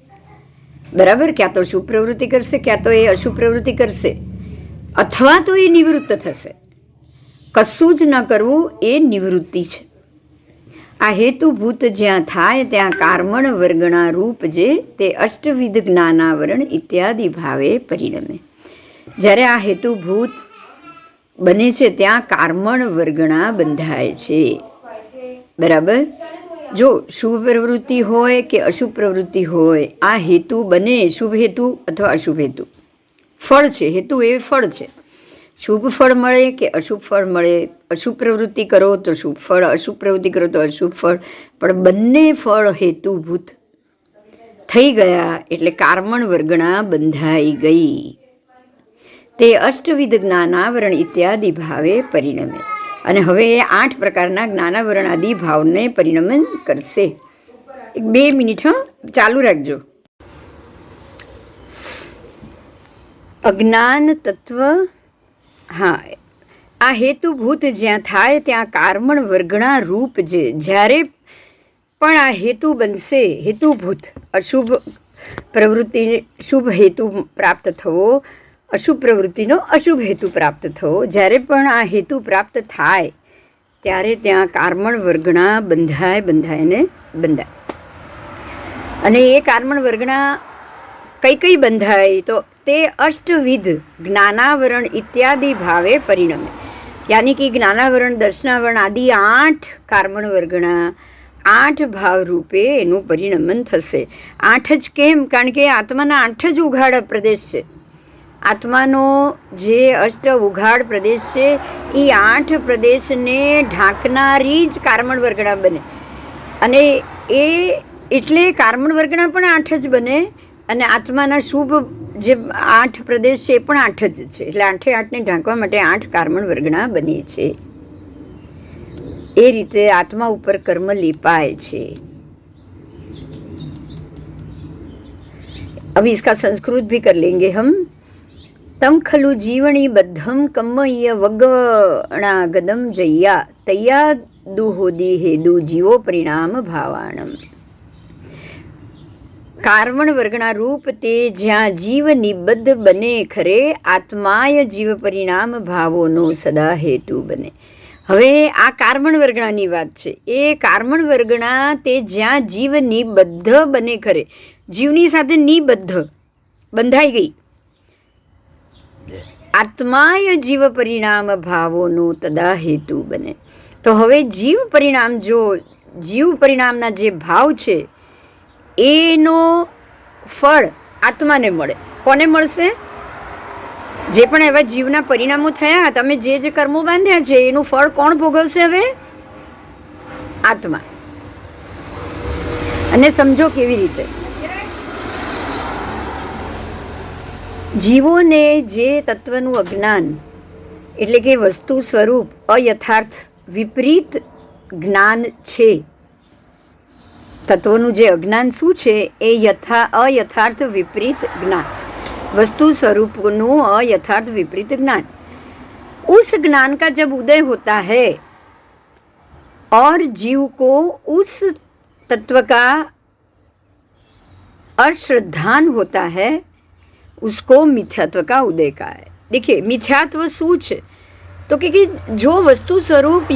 બરાબર? ક્યાં તો શુભ પ્રવૃત્તિ કરશે, ક્યાં તો એ અશુભ પ્રવૃત્તિ કરશે, અથવા તો એ નિવૃત્ત થશે. કશું જ ન કરવું એ નિવૃત્તિ છે. આ હેતુભૂત જ્યાં થાય ત્યાં કાર્મણ વર્ગણા રૂપ જે તે અષ્ટવિધ જ્ઞાનાવરણ ઇત્યાદિ ભાવે પરિણમે. જ્યારે આ હેતુભૂત બને છે ત્યાં કાર્મણ વર્ગણા બંધાય છે. બરાબર? જો શુભ પ્રવૃત્તિ હોય કે અશુભ પ્રવૃત્તિ હોય, આ હેતુ બને, શુભ હેતુ અથવા અશુભ હેતુ. ફળ છે, હેતુ એ ફળ છે. શુભ ફળ મળે કે અશુભ ફળ મળે, અશુભ પ્રવૃત્તિ કરો તો શુભ ફળ, અશુભ પ્રવૃત્તિ કરો તો અશુભ ફળ, પણ બંને ફળ હેતુભૂત થઈ ગયા એટલે કાર્મણ વર્ગણા બંધાઈ ગઈ. તે અષ્ટવિધ જ્ઞાનાવરણ ઇત્યાદિ ભાવે પરિણમે. અને હવે એ 8 પ્રકારના જ્ઞાનાવરણ આદિ ભાવને પરિણમન કરશે. 2 મિનિટ ચાલુ રાખજો. અજ્ઞાન તત્વ. હા, આ હેતુભૂત જ્યાં થાય ત્યાં કાર્મણ વર્ગણા રૂપ જે. જ્યારે પણ આ હેતુ બનશે, હેતુભૂત, અશુભ પ્રવૃત્તિ શુભ હેતુ પ્રાપ્ત થવો, અશુભ પ્રવૃત્તિનો અશુભ હેતુ પ્રાપ્ત થવો, જ્યારે પણ આ હેતુ પ્રાપ્ત થાય ત્યારે ત્યાં કાર્મણ વર્ગણા બંધાય ને બંધાય. અને એ કાર્મણ વર્ગણા કઈ બંધાય તો તે અષ્ટવિધ જ્ઞાનાવરણ ઇત્યાદિ ભાવે પરિણમે. યાની કે જ્ઞાનાવરણ, દર્શનાવરણ આદિ 8 કાર્મણ વર્ગણા 8 ભાવ રૂપે એનું પરિણમન થશે. 8 જ કેમ? કારણ કે આત્માના 8 જ ઉઘાડ પ્રદેશ છે. આત્માનો જે અષ્ટ ઉઘાડ પ્રદેશ છે એ 8 પ્રદેશને ઢાંકનારી જ કાર્મણ વર્ગણા બને. અને એ એટલે કાર્મણ વર્ગણા પણ 8 જ બને અને આત્માના શુભ જે 8 પ્રદેશ છે એ પણ 8 જ છે. એટલે 8 ને ઢાંકવા માટે 8 કાર્મણ વર્ગણા બને છે. એ રીતે આત્મા ઉપર કર્મ લેપાય છે. अब इसका संस्कृत भी कर लेंगे हम. तम खलु जीवनी बद्धम कम्मय्य वगणा गदम जय्या तय्या दुहोदी हेदु जीवो परिणाम भावाणम. કાર્મણ વર્ગના રૂપ તે જ્યાં જીવ નિબદ્ધ બને ખરે આત્માય જીવ પરિણામ ભાવોનો સદા હેતુ બને. હવે આ કાર્મણ વર્ગણાની વાત છે. એ કાર્મણ વર્ગણા તે જ્યાં જીવ નિબદ્ધ બને ખરે, જીવની સાથે નિબદ્ધ બંધાઈ ગઈ, આત્માય જીવ પરિણામ ભાવોનો તદા હેતુ બને. તો હવે જીવ પરિણામ, જો જીવ પરિણામના જે ભાવ છે એનો ફળ આત્માને મળે. કોને મળશે? જે પણ એવા જીવના પરિણામો થયા, તમે જે જે કર્મો બાંધ્યા છે એનું ફળ કોણ ભોગવશે? હવે આત્મા. અને સમજો કેવી રીતે. જીવોને જે તત્વનું અજ્ઞાન એટલે કે વસ્તુ સ્વરૂપ અયથાર્થ વિપરીત જ્ઞાન છે, તત્વનું જે અજ્ઞાન શું છે એ અયથાર્થ વિપરીત જ્ઞાન, वस्तु स्वरूपों अयथार्थ विपरीत ज्ञान, उस ज्ञान का जब उदय होता है और जीव को उस तत्व का अश्रद्धान होता है, उसको मिथ्यात्व का उदय का है। देखिए मिथ्यात्व सूच तो कि जो वस्तु स्वरूप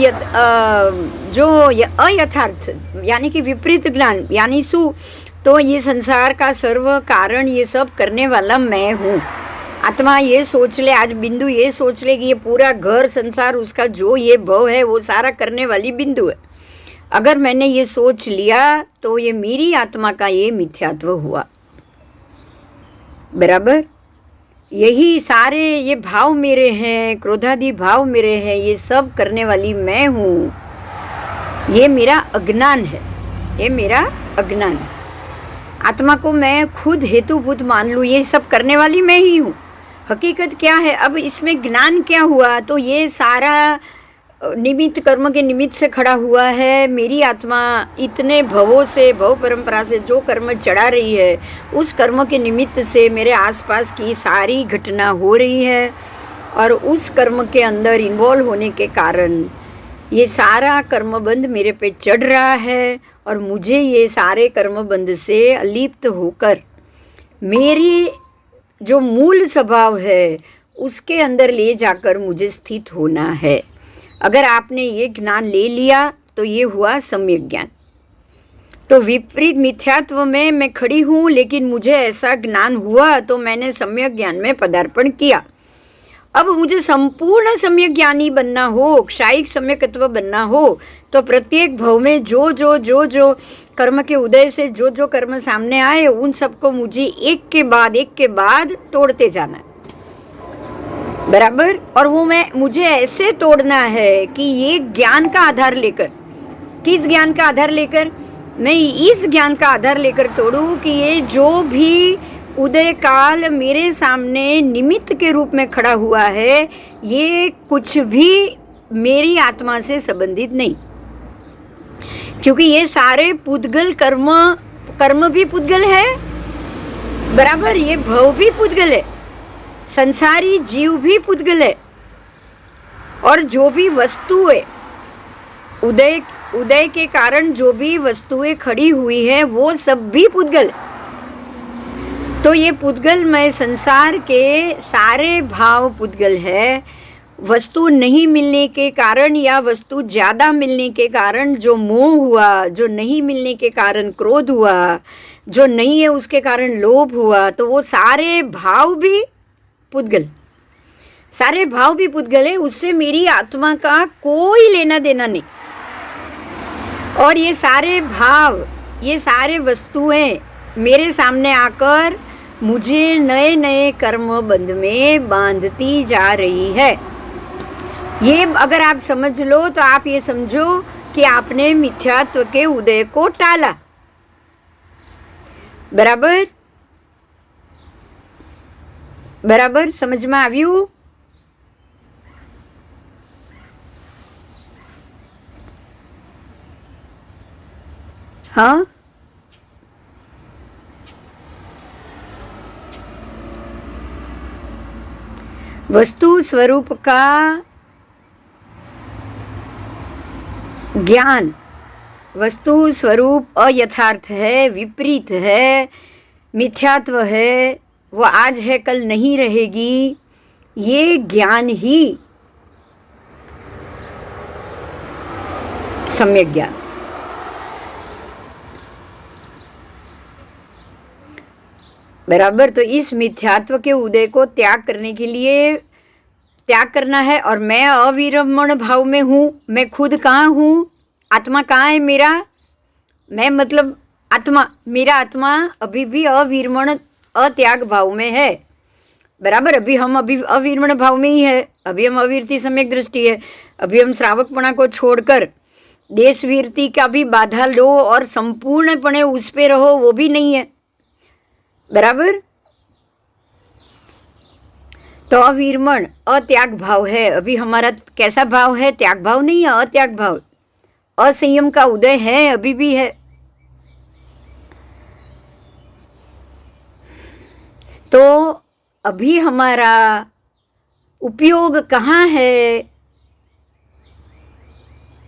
जो अयथार्थ यानी कि विपरीत ज्ञान यानी शू, तो ये संसार का सर्व कारण ये सब करने वाला मैं हूँ। आत्मा ये सोच ले, आज बिंदु ये सोच ले कि ये पूरा घर संसार उसका जो ये भव है वो सारा करने वाली बिंदु है। अगर मैंने ये सोच लिया तो ये मेरी आत्मा का ये मिथ्यात्व हुआ। बराबर, यही सारे ये भाव मेरे हैं, क्रोधादि भाव मेरे हैं, ये सब करने वाली मैं हूँ, ये मेरा अज्ञान है, ये मेरा अज्ञान है। आत्मा को मैं खुद हेतुभूत मान लूँ, ये सब करने वाली मैं ही हूँ। हकीकत क्या है, अब इसमें ज्ञान क्या हुआ, तो ये सारा निमित्त कर्म के निमित्त से खड़ा हुआ है। मेरी आत्मा इतने भवों से, भव परंपरा से जो कर्म चढ़ा रही है, उस कर्म के निमित्त से मेरे आसपास की सारी घटना हो रही है और उस कर्म के अंदर इन्वॉल्व होने के कारण ये सारा कर्मबंध मेरे पे चढ़ रहा है और मुझे ये सारे कर्मबंध से अलिप्त होकर मेरी जो मूल स्वभाव है उसके अंदर ले जाकर मुझे स्थित होना है। अगर आपने ये ज्ञान ले लिया तो ये हुआ सम्यक ज्ञान। तो विपरीत मिथ्यात्व में मैं खड़ी हूँ, लेकिन मुझे ऐसा ज्ञान हुआ तो मैंने सम्यक ज्ञान में पदार्पण किया। अब मुझे संपूर्ण सम्यक ज्ञानी बनना हो, क्षायिक सम्यकत्व बनना हो, तो प्रत्येक भव में जो जो जो जो कर्म के उदय से जो जो कर्म सामने आए उन सबको मुझे एक के बाद तोड़ते जाना है। बराबर, और वो मुझे ऐसे तोड़ना है कि ये ज्ञान का आधार लेकर, किस ज्ञान का आधार लेकर, मैं इस ज्ञान का आधार लेकर तोड़ूं कि ये जो भी उदय काल मेरे सामने निमित्त के रूप में खड़ा हुआ है, ये कुछ भी मेरी आत्मा से संबंधित नहीं, क्योंकि ये सारे पुद्गल कर्म भी पुद्गल है। बराबर, ये भव भी पुद्गल है, संसारी जीव भी पुद्गल है, और जो भी वस्तुएं उदय के कारण जो भी वस्तुएं खड़ी हुई है वो सब भी पुद्गल। तो ये पुद्गलमय संसार के सारे भाव पुद्गल है। वस्तु नहीं मिलने के कारण या वस्तु ज्यादा मिलने के कारण जो मोह हुआ, जो नहीं मिलने के कारण क्रोध हुआ, जो नहीं है उसके कारण लोभ हुआ, तो वो सारे भाव भी पुद्गल, सारे भाव भी पुद्गल है। उससे मेरी आत्मा का कोई लेना देना नहीं। और ये सारे भाव, ये सारे वस्तुएं मेरे सामने आकर मुझे नए नए कर्म बंध में बांधती जा रही है। ये अगर आप समझ लो तो आप ये समझो कि आपने मिथ्यात्व के उदय को टाला। बराबर, बराबर समझ में આવ્યું? हाँ, वस्तु स्वरूप का ज्ञान, वस्तु स्वरूप अयथार्थ है, विपरीत है, मिथ्यात्व है, वो आज है कल नहीं रहेगी, ये ज्ञान ही सम्यक ज्ञान। बराबर, तो इस मिथ्यात्व के उदय को त्याग करने के लिए त्याग करना है। और मैं अविरमण भाव में हूँ। मैं खुद कहाँ हूँ? आत्मा कहाँ है मेरा? मैं मतलब आत्मा, मेरा आत्मा अभी भी अविरमण अत्याग भाव में है। बराबर, अभी अविरमण भाव में ही है। अभी हम अवीरती सम्यक दृष्टि है। अभी हम श्रावकपणा को छोड़कर देश वीरती का भी बाधा लो और संपूर्णपणे उस पे रहो, वो भी नहीं है। बराबर, तो अविरमण अत्याग भाव है। अभी हमारा कैसा भाव है? त्याग भाव नहीं है, अत्याग भाव। असंयम का उदय है, अभी भी है। तो अभी हमारा उपयोग कहाँ है?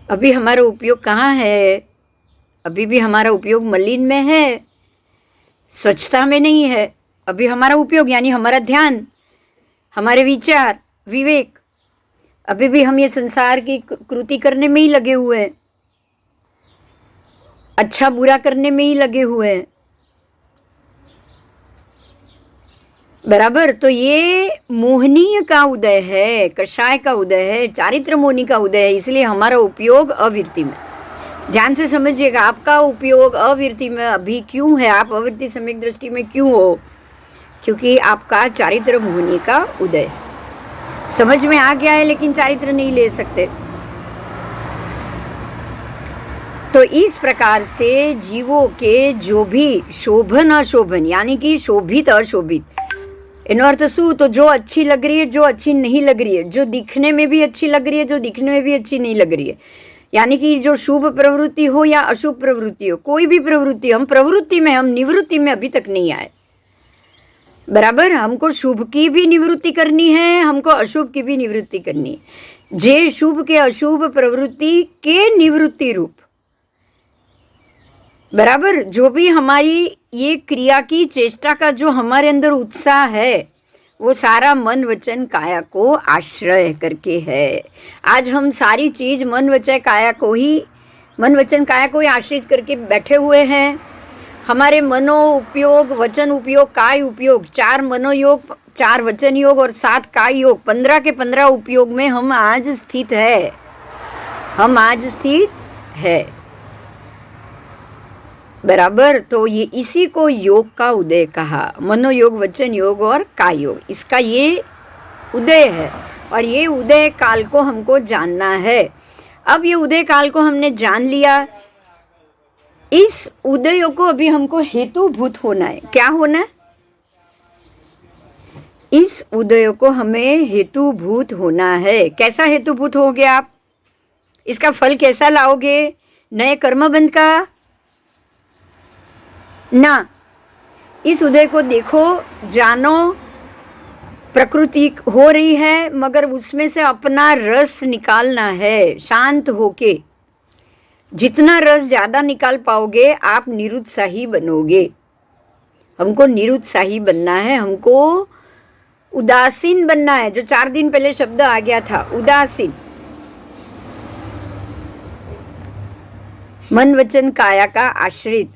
अभी हमारा उपयोग कहाँ है? अभी भी हमारा उपयोग मलिन में है, स्वच्छता में नहीं है। अभी हमारा उपयोग यानी हमारा ध्यान, हमारे विचार, विवेक, अभी भी हम ये संसार की कृति करने में ही लगे हुए हैं, अच्छा बुरा करने में ही लगे हुए हैं। बराबर। तो ये मोहनीय का उदय है, कषाय का उदय है, चारित्र मोहनी का उदय है, इसलिए हमारा उपयोग अविरति में। ध्यान से समझिएगा, आपका उपयोग अविरति में अभी क्यों है? आप अविरति सम्यक दृष्टि में क्यों हो? क्योंकि आपका चारित्र मोहनी का उदय है। समझ में आ गया है, लेकिन चारित्र नहीं ले सकते। तो इस प्रकार से जीवों के जो भी शोभन अशोभन यानी कि शोभित अशोभित, इन अर्थ शू, तो जो अच्छी लग रही है, जो अच्छी नहीं लग रही है, जो दिखने में भी अच्छी लग रही है, जो दिखने में भी अच्छी नहीं लग रही है, यानी कि जो शुभ प्रवृत्ति हो या अशुभ प्रवृत्ति हो, कोई भी प्रवृत्ति, हम प्रवृत्ति में, हम निवृत्ति में अभी तक नहीं आए। बराबर। हमको शुभ की भी निवृत्ति करनी है, हमको अशुभ की भी निवृत्ति करनी है। जे शुभ के अशुभ प्रवृत्ति के निवृत्ति रूप, बराबर, जो भी हमारी ये क्रिया की चेष्टा का जो हमारे अंदर उत्साह है, वो सारा मन वचन काया को आश्रय करके है। आज हम सारी चीज मन वचन काया को ही आश्रित करके बैठे हुए हैं। हमारे मनो उपयोग, वचन उपयोग, काय उपयोग, 4 मनोयोग, 4 वचन योग और 7 काय योग, 15 के 15 उपयोग में हम आज स्थित है। बराबर। तो ये इसी को योग का उदय कहा, मनोयोग, वचन योग और काय योग, इसका ये उदय है। और ये उदय काल को हमको जानना है। अब ये उदय काल को हमने जान लिया, इस उदय को अभी हमको हेतुभूत होना है। क्या होना है? इस उदय को हमें हेतुभूत होना है। कैसा हेतुभूत होगे आप? इसका फल कैसा लाओगे? नए कर्मबंध का ना। इस उदय को देखो, जानो, प्रकृति हो रही है, मगर उसमें से अपना रस निकालना है शांत होके। जितना रस ज्यादा निकाल पाओगे, आप निरुत्साही बनोगे। हमको निरुत्साही बनना है, हमको उदासीन बनना है। जो 4 दिन पहले शब्द आ गया था, उदासीन। मन वचन काया का आश्रित,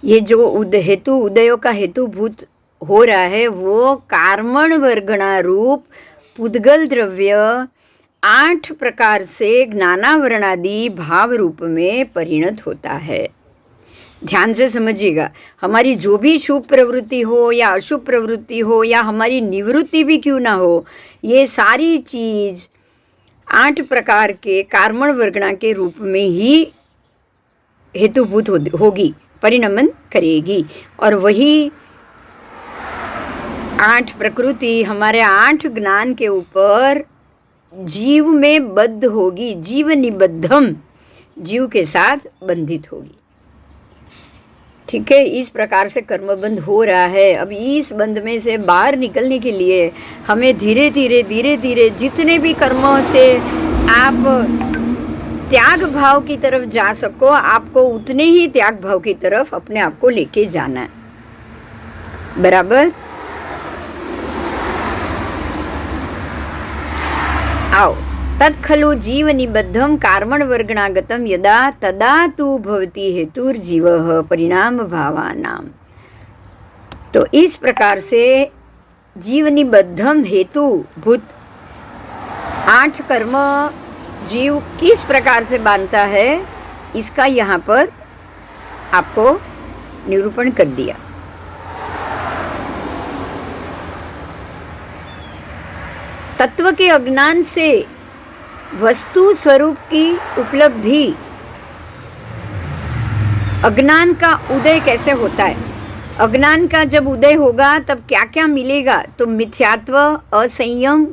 ये जो हेतु उदयों का हेतुभूत हो रहा है, वो कार्मण वर्गणा रूप पुद्गल द्रव्य 8 प्रकार से ज्ञानावरणादि भाव रूप में परिणत होता है। ध्यान से समझिएगा, हमारी जो भी शुभ प्रवृत्ति हो या अशुभ प्रवृत्ति हो या हमारी निवृत्ति भी क्यों ना हो, ये सारी चीज 8 प्रकार के कार्मण वर्गणा के रूप में ही हेतुभूत होगी, परिणमन करेगी। और वही 8 प्रकृति हमारे 8 ज्ञान के ऊपर जीव में बद्ध होगी, जीव निबद्धम, जीव के साथ बंधित होगी। ठीक है, इस प्रकार से कर्मबंध हो रहा है। अब इस बंध में से बाहर निकलने के लिए हमें धीरे धीरे जितने भी कर्मों से आप त्याग भाव की तरफ जा सको, आपको उतने ही त्याग भाव की तरफ अपने आप को लेके जाना है। बराबर। आओ, तत्खलु जीव निबद्धम कार्मण वर्गणागतम यदा तदा तु भवति हेतुर्जीवः परिणाम भावानाम। तो इस प्रकार से जीव निबद्धम हेतुभूत 8 कर्म जीव किस प्रकार से बांधता है, इसका यहाँ पर आपको निरूपण कर दिया। तत्व के अज्ञान से वस्तु स्वरूप की उपलब्धि, अज्ञान का उदय कैसे होता है, अज्ञान का जब उदय होगा तब क्या क्या मिलेगा? तो मिथ्यात्व, असंयम,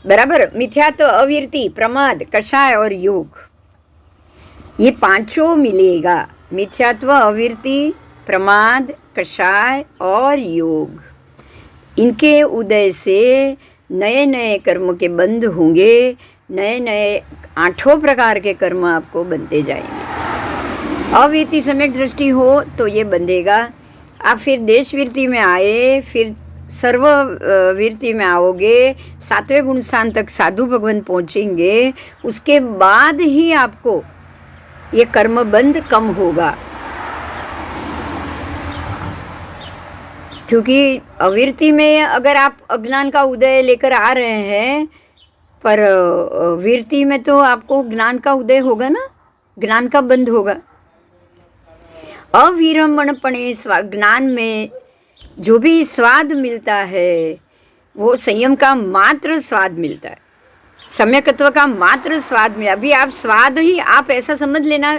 बराबर, मिथ्यात्व, अविरति, प्रमाद, कषाय और योग, ये पांचों मिलेगा। मिथ्यात्व, अविरति, प्रमाद, कषाय और योग, इनके उदय से नए नए कर्म के बंध होंगे, नए नए 8 प्रकार के कर्म आपको बनते जाएंगे। अविरति सम्यक दृष्टि हो तो ये बंधेगा। आप फिर देश वृत्ति में आए, फिर सर्व वृत्ति में आओगे, 7वें गुण स्थान तक साधु भगवान पहुंचेंगे, उसके बाद ही आपको ये कर्म बंध कम होगा। क्योंकि अविरति में अगर आप अज्ञान का उदय लेकर आ रहे हैं, पर विरति में तो आपको ज्ञान का उदय होगा ना, ज्ञान का बंध होगा। अविरमणपणे ज्ञान में जो भी स्वाद मिलता है वो संयम का मात्र स्वाद मिलता है, सम्यकत्व का मात्र स्वाद मिला। अभी आप स्वाद ही, आप ऐसा समझ लेना,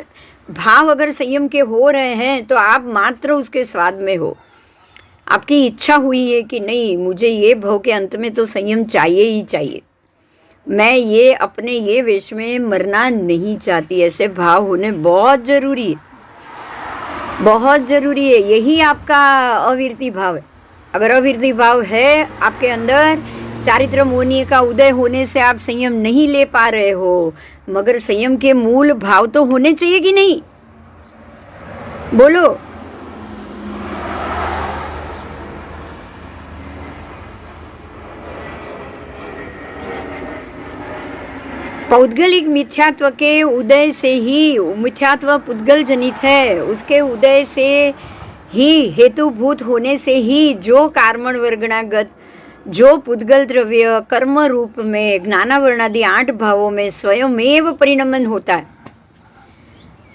भाव अगर संयम के हो रहे हैं तो आप मात्र उसके स्वाद में हो। आपकी इच्छा हुई है कि नहीं, मुझे ये भव के अंत में तो संयम चाहिए ही चाहिए, मैं ये अपने ये वेश में मरना नहीं चाहती, ऐसे भाव होने बहुत जरूरी है, बहुत जरूरी है। यही आपका अविरति भाव है। अगर अविरति भाव है आपके अंदर, चारित्र मोहनीय का उदय होने से आप संयम नहीं ले पा रहे हो, मगर संयम के मूल भाव तो होने चाहिए कि नहीं? बोलो। पौद्गलिक मिथ्यात्व के उदय से ही, मिथ्यात्व पुद्गल जनित है, उसके उदय से ही, हेतुभूत होने से ही जो कार्मण वर्गणागत, जो पुद्गल द्रव्य कर्म रूप में ज्ञानावर्णादि 8 भावों में स्वयमेव परिणमन होता है,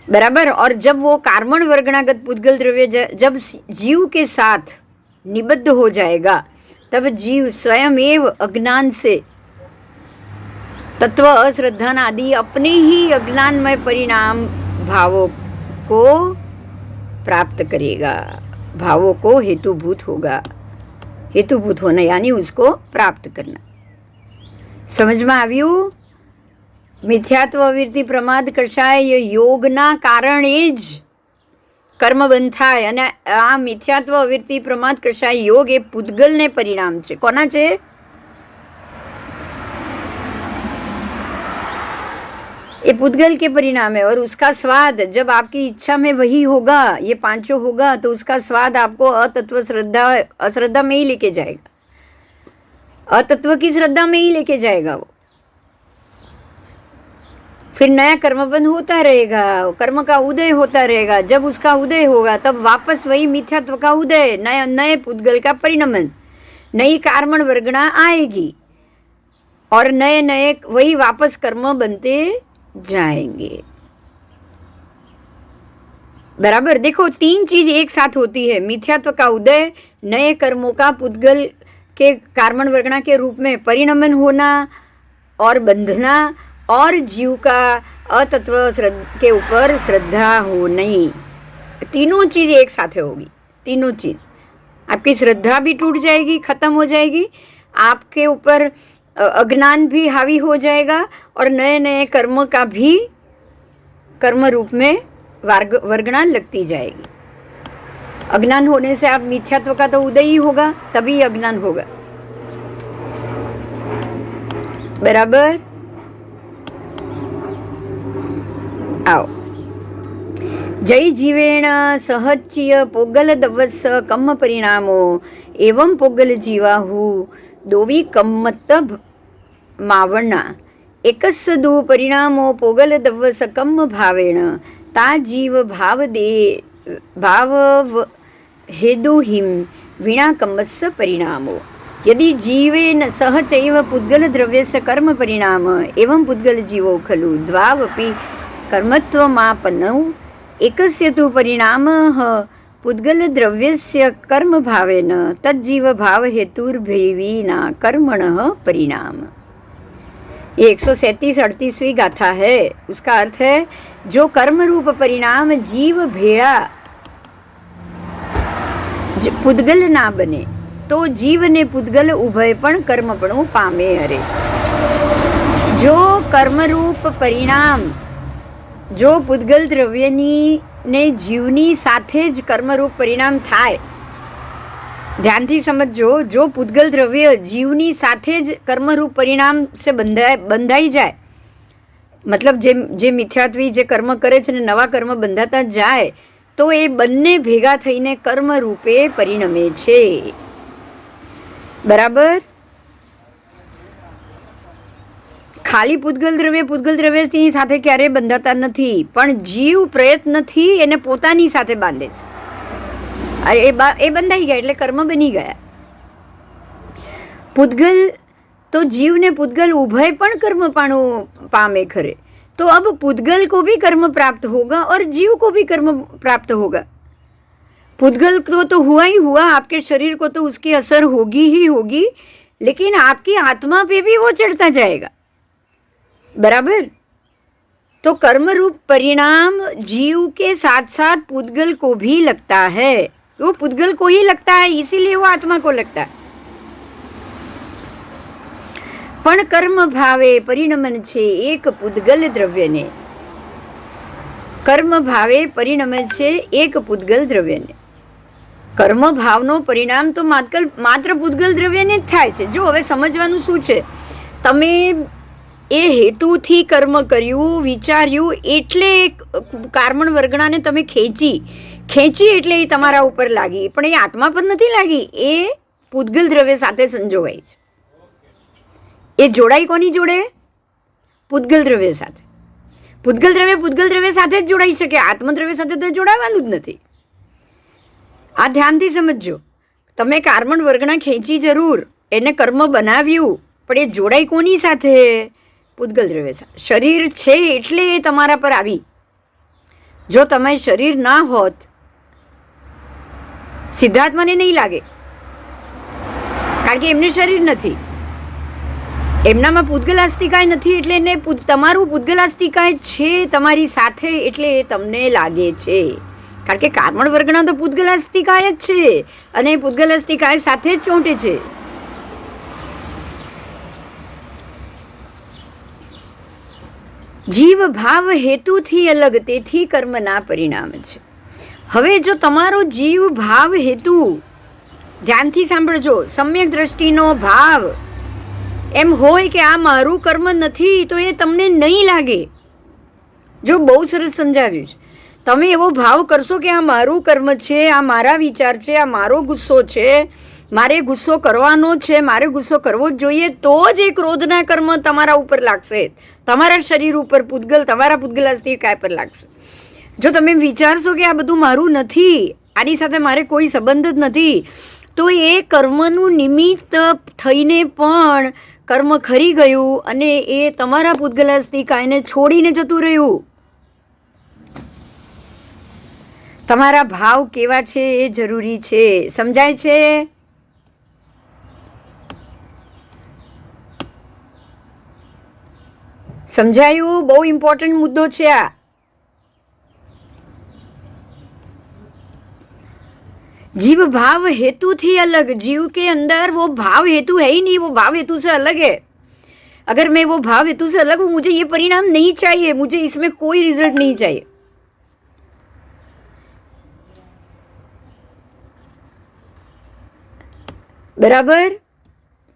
बराबर। और जब वो कार्मण वर्गणागत पुद्गल द्रव्य जब जीव के साथ निबद्ध हो जाएगा, तब जीव स्वयमेव अज्ञान से तत्व, अश्रद्धा आदि अपने ही अज्ञानमय परिणाम भावों को प्राप्त करेगा, भावों को हेतुभूत होगा। हेतुभूत होना यानी उसको प्राप्त करना। समझ में આવ્યું? મિથ્યાત્વ, અવિરતિ, પ્રમાદ, કષાય યોગના કારણે જ કર્મ બંધ થાય, અને આ મિથ્યાત્વ, અવિરતિ, પ્રમાદ, કષાય યોગ એ પૂતગલને પરિણામ છે. કોના છે? ये पुद्गल के परिणाम है। और उसका स्वाद जब आपकी इच्छा में वही होगा, ये पांचों होगा, तो उसका स्वाद आपको अतत्व श्रद्धा, अश्रद्धा में ही लेके जाएगा, अतत्व की श्रद्धा में ही लेके जाएगा वो। फिर नया कर्मबंध होता रहेगा, कर्म का उदय होता रहेगा। जब उसका उदय होगा तब वापस वही मिथ्यात्व का उदय, नए नए पुद्गल का परिणमन, नई कार्मण वर्गणा आएगी और नए नए वही वापस कर्म बनते जाएंगे, बराबर। देखो, 3 चीज एक साथ होती है, मिथ्यात्व का उदय, नए कर्मों का पुद्गल के कार्मण वर्गणा के रूप में परिणमन होना और बंधना, और जीव का अतत्व के ऊपर श्रद्धा हो नहीं। तीनों चीज एक साथ होगी, तीनों चीज। आपकी श्रद्धा भी टूट जाएगी, खत्म हो जाएगी, आपके ऊपर अज्ञान भी हावी हो जाएगा, और नए नए कर्म का भी कर्म रूप में वर्गणा लगती जाएगी। अज्ञान होने से आप मिथ्यात्व का तो उदय ही होगा, तभी अज्ञान होगा, बराबर। आओ। जय जीवेण सहच्य पोगल दवस कम परिणामो एवं पोगल जीवाहु दोवी कम्मत मावणा एकस्सदु परिणामो पोगल दवस कम भावेण ता जीव भाव दे भाव हेदुहिम विना कम्मस्य परिणामो। यदि जीवेन सह चैव पुद्गल द्रव्यस्य कर्म परिणाम एवं पुद्गल जीवो खलु द्वावपि कर्मत्वमापन्नौ एकस्य तु परिणामः पुद्गल द्रव्यस्य कर्म भावेन तज्जीव भाव हेतुर्भेविना कर्मणः परिणाम। ये 137-38वीं गाथा है। उसका अर्थ है जो कर्म रूप परिणाम जीव भेड़ा પૂદગલ ના બને તો જીવ ને પૂદગલ ઉભય પણ કર્મપણું પામે હરે. જો કર્મરૂપ પરિણામ, જો પૂદગલ દ્રવ્યની ને જીવની સાથે જ કર્મરૂપ પરિણામ થાય, ધ્યાનથી સમજજો, જો પૂદગલ દ્રવ્ય જીવની સાથે જ કર્મરૂપ પરિણામ સે બંધાઈ જાય, મતલબ જે મિથ્યાત્વી જે કર્મ કરે છે ને નવા કર્મ બંધાતા જાય, તો એ બંને ભેગા થઈને કર્મ રૂપે પરિણમે છે. બરાબર? ખાલી પૂદગલ દ્રવ્યની સાથે ક્યારેય બંધાતા નથી, પણ જીવ પ્રયત્નથી એને પોતાની સાથે બાંધે છે. એ બંધાઈ ગયા એટલે કર્મ બની ગયા. પૂદગલ तो जीव ने पूदगल उभय पण कर्म पाणु पामे खरे. तो अब पूदगल को भी कर्म प्राप्त होगा और जीव को भी कर्म प्राप्त होगा. पूदगल को तो हुआ ही हुआ, आपके शरीर को तो उसकी असर होगी ही होगी, लेकिन आपकी आत्मा पे भी वो चढ़ता जाएगा. बराबर? तो कर्म रूप परिणाम जीव के साथ साथ पूदगल को भी लगता है. वो पूदगल को ही लगता है, इसीलिए वो आत्मा को लगता है. પણ કર્મ ભાવે પરિણમન છે એક પૂદગલ દ્રવ્યને. કર્મ ભાવે પરિણમે છે એક પૂદગલ દ્રવ્યને. કર્મ ભાવનો પરિણામ તો માત્ર પૂદગલ દ્રવ્યને જ થાય છે. જો હવે સમજવાનું શું છે, તમે એ હેતુથી કર્મ કર્યું, વિચાર્યું, એટલે કાર્મણ વર્ગણાને તમે ખેંચી એટલે એ તમારા ઉપર લાગી, પણ એ આત્મા પર નથી લાગી, એ પૂદગલ દ્રવ્ય સાથે સંજોવાઈ છે. એ જોડાઈ કોની જોડે? પૂદગલ દ્રવ્ય સાથે. પૂદગલ દ્રવ્ય સાથે જ જોડાઈ શકે, આત્મદ્રવ્ય સાથે તો જોડાવાનું જ નથી. આ ધ્યાનથી સમજજો. તમે કાર્બન વર્ગના ખેંચી જરૂર, એને કર્મ બનાવ્યું, પણ એ જોડાઈ કોની સાથે? પૂદગલ દ્રવ્ય સાથે. શરીર છે એટલે એ તમારા પર આવી. જો તમે શરીર ના હોત, સિદ્ધાર્થમાંને નહીં લાગે, કારણ કે એમને શરીર નથી, એમનામાં પૂદગલાસ્તિકાય નથી, એટલે એને તમારું પૂદગલાસ્તિકાય છે તમારી સાથે, એટલે એ તમને લાગે છે. કારણ કે કાર્બન વર્ગના તો પૂદગલાસ્તિકાય જ છે, અને પૂદગલાસ્તિકાય સાથે જ ચોંટે છે. જીવ ભાવ હેતુથી અલગ, તેથી કર્મના પરિણામ છે. હવે જો તમારો જીવ ભાવ હેતુ, ધ્યાનથી સાંભળજો, સમ્યક દ્રષ્ટિનો ભાવ એમ હોય કે આ મારું કર્મ નથી, તો એ તમને નહીં લાગે. જો બહુ સરસ સમજાવ્યું છે. તમે એવો ભાવ કરશો કે આ મારું કર્મ છે, આ મારા વિચાર છે, આ મારો ગુસ્સો છે, મારે ગુસ્સો કરવાનો છે, મારે ગુસ્સો કરવો જ જોઈએ, તો જ એ ક્રોધના કર્મ તમારા ઉપર લાગશે, તમારા શરીર ઉપર તમારા પૂદગલાસ્તિકાય પર લાગશે. જો તમે વિચારશો કે આ બધું મારું નથી, આની સાથે મારે કોઈ સંબંધ જ નથી, તો એ કર્મનું નિમિત્ત થઈને પણ કર્મ ખરી ગયું, અને એ તમારા પૂદગલાસ્તિકાયને છોડીને જતું રહ્યું. તમારા ભાવ કેવા છે એ જરૂરી છે. સમજાય છે? સમજાયું? બહુ ઇમ્પોર્ટન્ટ મુદ્દો છે આ. जीव भाव हेतु थी अलग. जीव के अंदर वो भाव हेतु है ही नहीं, वो भाव हेतु से अलग है. अगर मैं वो भाव हेतु से अलग हूं, मुझे ये परिणाम नहीं चाहिए, मुझे इसमें कोई रिजल्ट नहीं चाहिए. બરાબર?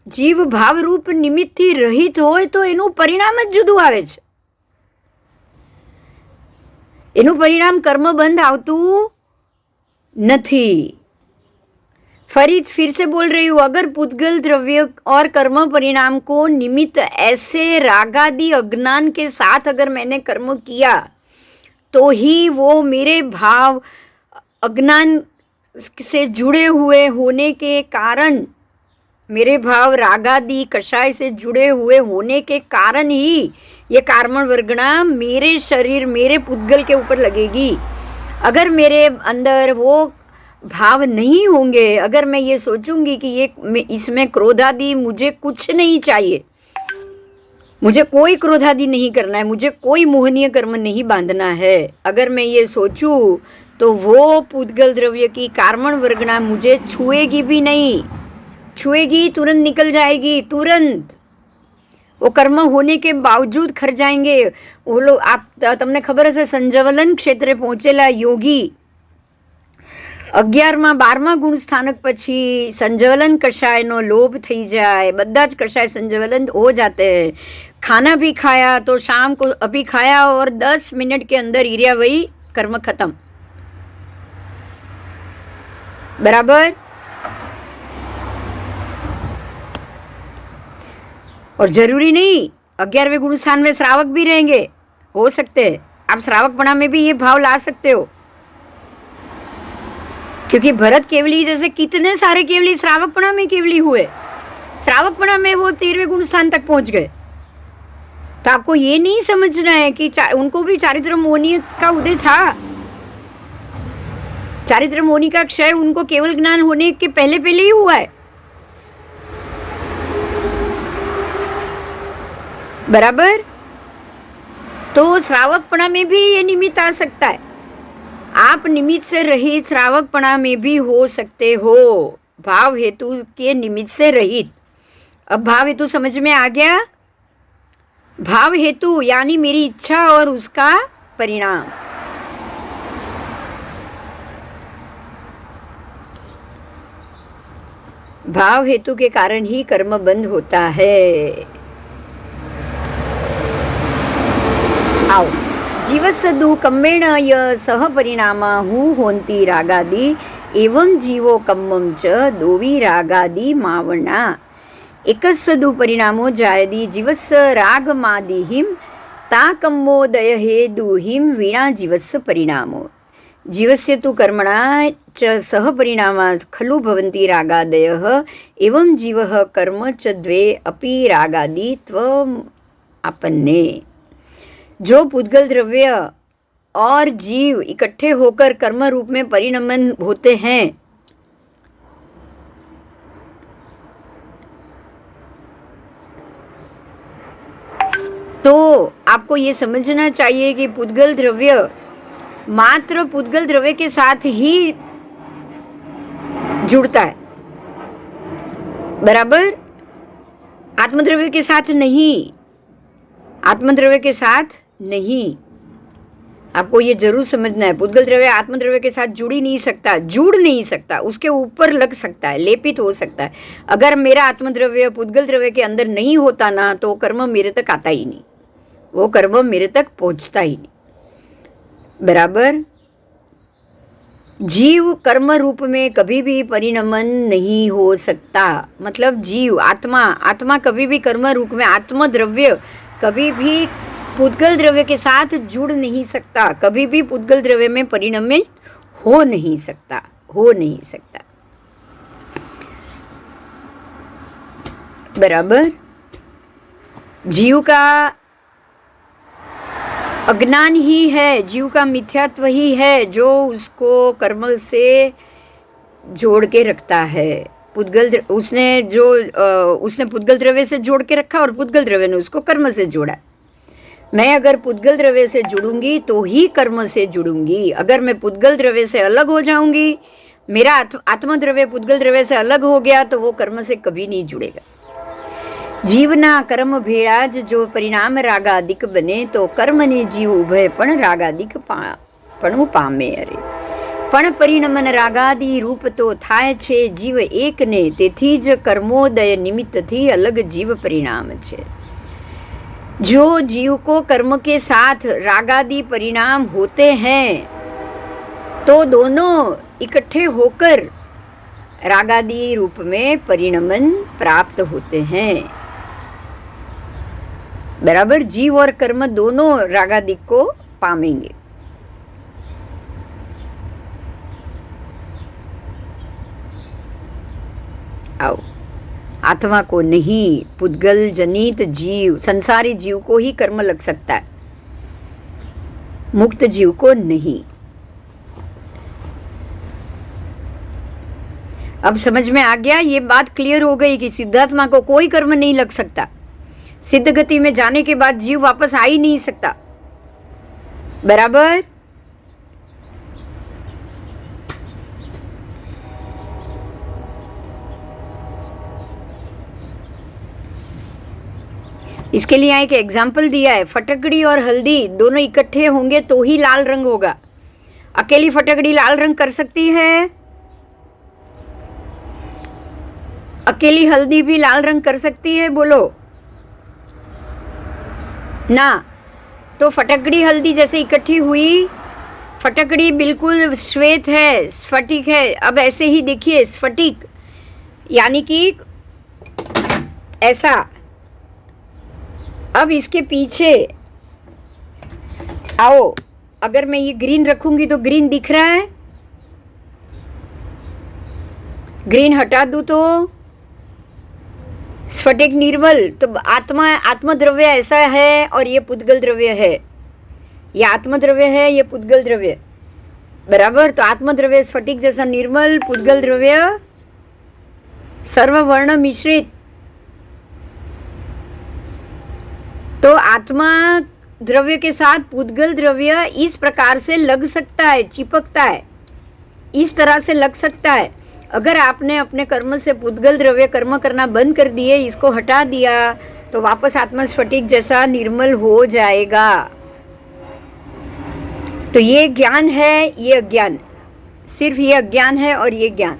જીવ ભાવ રૂપ નિમિત્તથી રહિત હોય તો એનું પરિણામ જ જુદું આવે છે. એનું પરિણામ કર્મબંધ આવતું નથી. फिर से बोल रही हूँ, अगर पूदगल द्रव्य और कर्म परिणाम को निमित्त ऐसे रागादि अज्ञान के साथ अगर मैंने कर्म किया, तो ही वो मेरे भाव अज्ञान से जुड़े हुए होने के कारण, मेरे भाव रागादि कषाय से जुड़े हुए होने के कारण ही ये कार्बन वर्गणा मेरे शरीर, मेरे पूदगल के ऊपर लगेगी. अगर मेरे अंदर वो भाव नहीं होंगे, अगर मैं ये सोचूंगी कि ये इसमें क्रोधादि मुझे कुछ नहीं चाहिए, मुझे कोई क्रोधादि नहीं करना है, मुझे कोई मोहनीय कर्म नहीं बांधना है, अगर मैं ये सोचूं, तो वो पूतगल द्रव्य की कार्बन वर्गना मुझे छुएगी भी नहीं, छुएगी तुरंत निकल जाएगी, तुरंत वो कर्म होने के बावजूद खर जाएंगे वो लोग। आप તમને ખબર હશે સંજવલન ક્ષેત્રે પહોંચેલા યોગી 11માં 12માં ગુણ સ્થાનક પછી संजवलन कषायનો लोभ થઈ જાય, બધા જ कषाय संजवलन हो जाते हैं। खाना भी खाया तो शाम को अभी खाया और 10 मिनट के अंदर ईरिया वही कर्म खत्म, बराबर। और जरूरी नहीं 11वें गुण स्थान में श्रावक भी रहेंगे, हो सकते हैं। आप श्रावकपणा में भी ये भाव ला सकते हो, क्योंकि भरत केवली जैसे कितने सारे केवली श्रावकपणा में केवली हुए, श्रावकपणा में वो 13वें गुण स्थान तक पहुंच गए। तो आपको ये नहीं समझना है कि उनको भी चारित्र मोहनी का उदय था, चारित्र मोहनी का क्षय उनको केवल ज्ञान होने के पहले पहले ही हुआ है, बराबर। तो श्रावकपणा में भी ये निमित्त आ सकता है, आप निमित्त से रहित श्रावकपणा में भी हो सकते हो, भाव हेतु के निमित्त से रहित। अब भाव हेतु समझ में आ गया? भाव हेतु यानी मेरी इच्छा और उसका परिणाम। भाव हेतु के कारण ही कर्म बंद होता है। आओ, जीवस्सदु कम्मेण य सह परिणामा हूँ होन्ति रागादि एवं जीवो कम्मम च दोवी रागादि मावना एकस्सदु परिणामो जायदि जीवस्स रागमादिहिम ता कम्मोदय हेदुहिम वीणा जीवस्स परिणामो जीवस्य तु कर्मणा च सह परिणामा खलु भवन्ति रागादयः एवं जीवः कर्म च द्वे अपि रागादि त्वम् आपन्ने। जो पुद्गल द्रव्य और जीव इकट्ठे होकर कर्म रूप में परिणमन होते हैं, तो आपको ये समझना चाहिए कि पुद्गल द्रव्य मात्र पुद्गल द्रव्य के साथ ही जुड़ता है, बराबर, आत्मद्रव्य के साथ नहीं, आत्मद्रव्य के साथ नहीं। आपको ये जरूर समझना है, पुद्गल द्रव्य आत्मद्रव्य के साथ जुड़ ही नहीं सकता, जुड़ नहीं सकता, उसके ऊपर लग सकता है, लेपित हो सकता है। अगर मेरा आत्मद्रव्य पुद्गल द्रव्य के अंदर नहीं होता ना, तो कर्म मेरे तक आता ही नहीं, वो कर्म मेरे तक पहुंचता ही नहीं, बराबर। जीव कर्म रूप में कभी भी परिणमन नहीं हो सकता, मतलब जीव आत्मा कभी भी कर्म रूप में आत्मद्रव्य कभी भी पुद्गल द्रव्य के साथ जुड़ नहीं सकता, कभी भी पुद्गल द्रव्य में परिणमित हो नहीं सकता, बराबर। जीव का अज्ञान ही है, जीव का मिथ्यात्व ही है जो उसको कर्म से जोड़ के रखता है। उसने पुद्गल द्रव्य से जोड़ के रखा और पुद्गल द्रव्य ने उसको कर्म से जोड़ा। मैं अगर पुद्गल द्रव्य से जुड़ूंगी तो ही कर्म से जुड़ूंगी, अगर मैं पुद्गल द्रव्य से अलग हो जाऊंगी, मेरा आत्मद्रव्य पुद्गल द्रव्य से अलग हो गया, तो वो कर्म से कभी नहीं जुड़ेगा। जीवना कर्म भेड़ा जो परिणाम रागादिक बने, तो कर्म ने जीव उभय पण रागादिक पणु पामे। अरे पण परिणमन रागादि रूप तो थाय छे जीव एक ने, तेथी ज कर्मोदय निमित्त थी अलग जीव परिणाम छे। जो जीव को कर्म के साथ रागादि परिणाम होते हैं, तो दोनों इकट्ठे होकर रागादि रूप में परिणमन प्राप्त होते हैं, बराबर। जीव और कर्म दोनों रागादि को पामेंगे। आओ, आत्मा को नहीं, पुद्गल जनित जीव संसारी जीव को ही कर्म लग सकता है, मुक्त जीव को नहीं। अब समझ में आ गया, ये बात क्लियर हो गई कि सिद्धात्मा को कोई कर्म नहीं लग सकता, सिद्ध गति में जाने के बाद जीव वापस आ ही नहीं सकता, बराबर। इसके लिए यहाँ एक एग्जाम्पल दिया है, फटकड़ी और हल्दी दोनों इकट्ठे होंगे तो ही लाल रंग होगा। अकेली फटकड़ी लाल रंग कर सकती है? अकेली हल्दी भी लाल रंग कर सकती है? बोलो ना। तो फटकड़ी हल्दी जैसे इकट्ठी हुई, फटकड़ी बिल्कुल श्वेत है, स्फटिक है। अब ऐसे ही देखिए, स्फटिक यानी कि ऐसा। अब इसके पीछे आओ, अगर मैं ये ग्रीन रखूंगी तो ग्रीन दिख रहा है, ग्रीन हटा दूं तो स्फटिक निर्मल। तो आत्मा, आत्मद्रव्य ऐसा है और ये पुद्गल द्रव्य है। ये आत्मद्रव्य है, ये पुद्गल द्रव्य, बराबर। तो आत्मद्रव्य स्फटिक जैसा निर्मल, पुद्गल द्रव्य सर्ववर्ण मिश्रित। तो आत्मा द्रव्य के साथ पुद्गल द्रव्य इस प्रकार से लग सकता है, चिपकता है, इस तरह से लग सकता है। अगर आपने अपने कर्म से पुद्गल द्रव्य कर्म करना बंद कर दिए, इसको हटा दिया, तो वापस आत्मा स्फटिक जैसा निर्मल हो जाएगा। तो ये ज्ञान है, ये अज्ञान, सिर्फ ये अज्ञान है और ये ज्ञान।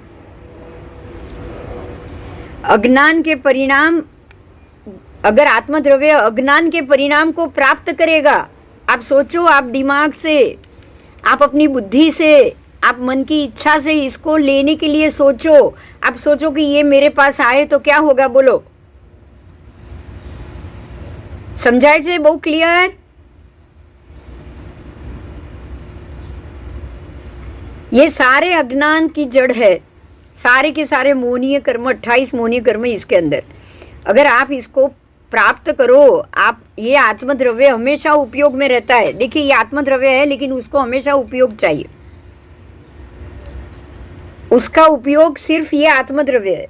अज्ञान के परिणाम, अगर आत्मद्रव्य अज्ञान के परिणाम को प्राप्त करेगा, आप सोचो, आप दिमाग से, आप अपनी बुद्धि से, आप मन की इच्छा से इसको लेने के लिए सोचो। आप सोचो कि ये मेरे पास आए तो क्या होगा, बोलो। समझाए छे? बहुत क्लियर? ये सारे अज्ञान की जड़ है, सारे के सारे मोहनीय कर्म, 28 मोहनीय कर्म इसके अंदर। अगर आप इसको प्राप्त करो, आप, ये आत्मद्रव्य हमेशा उपयोग में रहता है। देखिए, ये आत्मद्रव्य है लेकिन उसको हमेशा उपयोग चाहिए। उसका उपयोग सिर्फ ये आत्मद्रव्य है,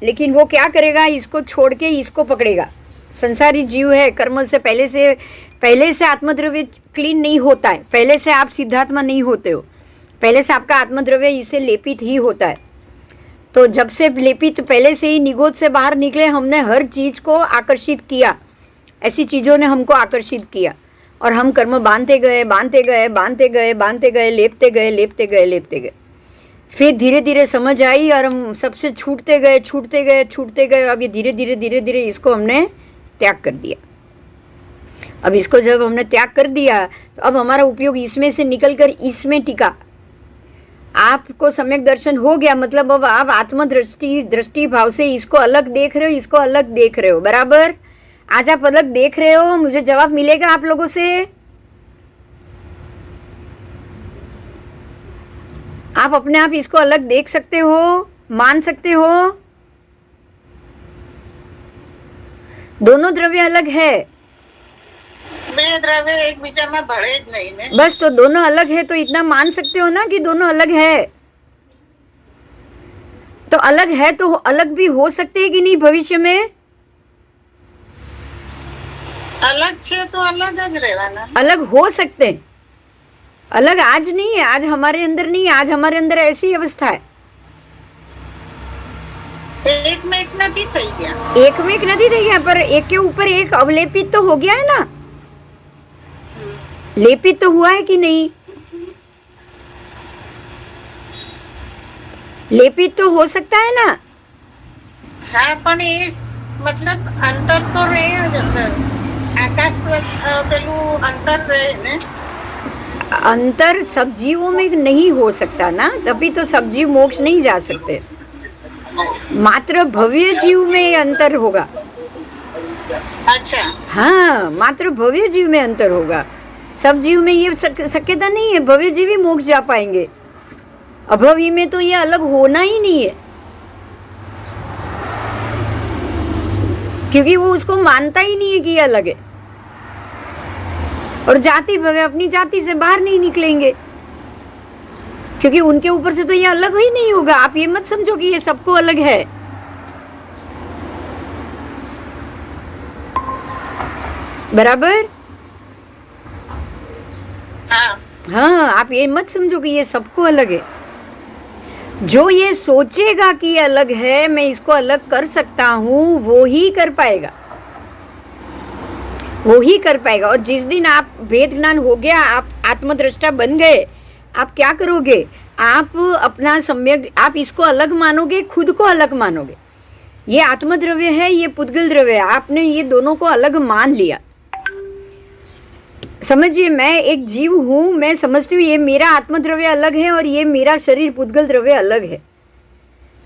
लेकिन वो क्या करेगा, इसको छोड़ के इसको पकड़ेगा। संसारी जीव है, कर्म से पहले से आत्मद्रव्य क्लीन नहीं होता है। पहले से आप सिद्धात्मा नहीं होते हो, पहले से आपका आत्मद्रव्य इसे लेपित ही होता है। तो जब से लेपित, पहले से ही निगोद से बाहर निकले, हमने हर चीज को आकर्षित किया, ऐसी चीजों ने हमको आकर्षित किया, और हम कर्म बांधते गए, बांधते गए, बांधते गए, बांधते गए, लेपते गए, लेपते गए, लेपते गए। फिर धीरे धीरे समझ आई और हम सबसे छूटते गए, छूटते गए, छूटते गए। अब ये धीरे धीरे धीरे धीरे इसको हमने त्याग कर दिया। अब इसको जब हमने त्याग कर दिया, तो अब हमारा उपयोग इसमें से निकलकर इसमें टिका। आपको सम्यक दर्शन हो गया, मतलब अब आप दृष्टि भाव से इसको अलग देख रहे हो, इसको अलग देख रहे हो, बराबर। आज आप अलग देख रहे हो, मुझे जवाब मिलेगा आप लोगों से। आप अपने आप इसको अलग देख सकते हो, मान सकते हो। दोनों द्रव्य अलग है, બે દ્રવ્ય એકબીજામાં ભળે જ નહીં ને। बस। तो दोनों अलग है तो इतना मान सकते हो ना कि दोनों अलग है। तो अलग है तो अलग भी हो सकते हैं कि नहीं भविष्य में? अलग छे तो अलग જ રહેવાના। अलग हो सकते हैं, अलग आज नहीं है, आज हमारे अंदर नहीं है, आज हमारे अंदर ऐसी अवस्था है। एक में एक નથી થઈ ગયા। एक में एक नहीं रही है, पर एक के ऊपर एक अवलेपित तो हो गया है ना। लेपित तो हुआ है कि नहीं? लेपित तो हो सकता है ना। हाँ, પણ એ मतलब अंतर तो रहे જ अंदर। आकाश पेलू अंतर रहे ने। अंतर सब जीवों में नहीं हो सकता ना, तभी तो सब जीव मोक्ष नहीं जा सकते। मात्र भव्य जीव में ये अंतर होगा। अच्छा, हाँ, मात्र भव्य जीव में अंतर होगा। सब जीव में ये शक्यता नहीं है, भव्य जीव ही मोक्ष जा पाएंगे। अभव्य में तो ये अलग होना ही नहीं है, क्योंकि वो उसको मानता ही नहीं है कि ये अलग है। और जाति भव्य अपनी जाति से बाहर नहीं निकलेंगे, क्योंकि उनके ऊपर से तो ये अलग ही नहीं होगा। आप ये मत समझो कि ये सबको अलग है। बराबर। हाँ, आप ये मत समझो कि ये सबको अलग है। जो ये सोचेगा कि ये अलग है, मैं इसको अलग कर सकता हूं, वो ही कर पाएगा। वो ही कर पाएगा। और जिस दिन आप वेद ज्ञान हो गया, आप आत्मदृष्टा बन गए, आप क्या करोगे? आप अपना सम्यक, आप इसको अलग मानोगे, खुद को अलग मानोगे। ये आत्मद्रव्य है, ये पुद्गल द्रव्य है, आपने ये दोनों को अलग मान लिया। समझिए, मैं एक जीव हूं, मैं समझती हूँ ये मेरा आत्मद्रव्य अलग है और ये मेरा शरीर पुद्गल द्रव्य अलग है।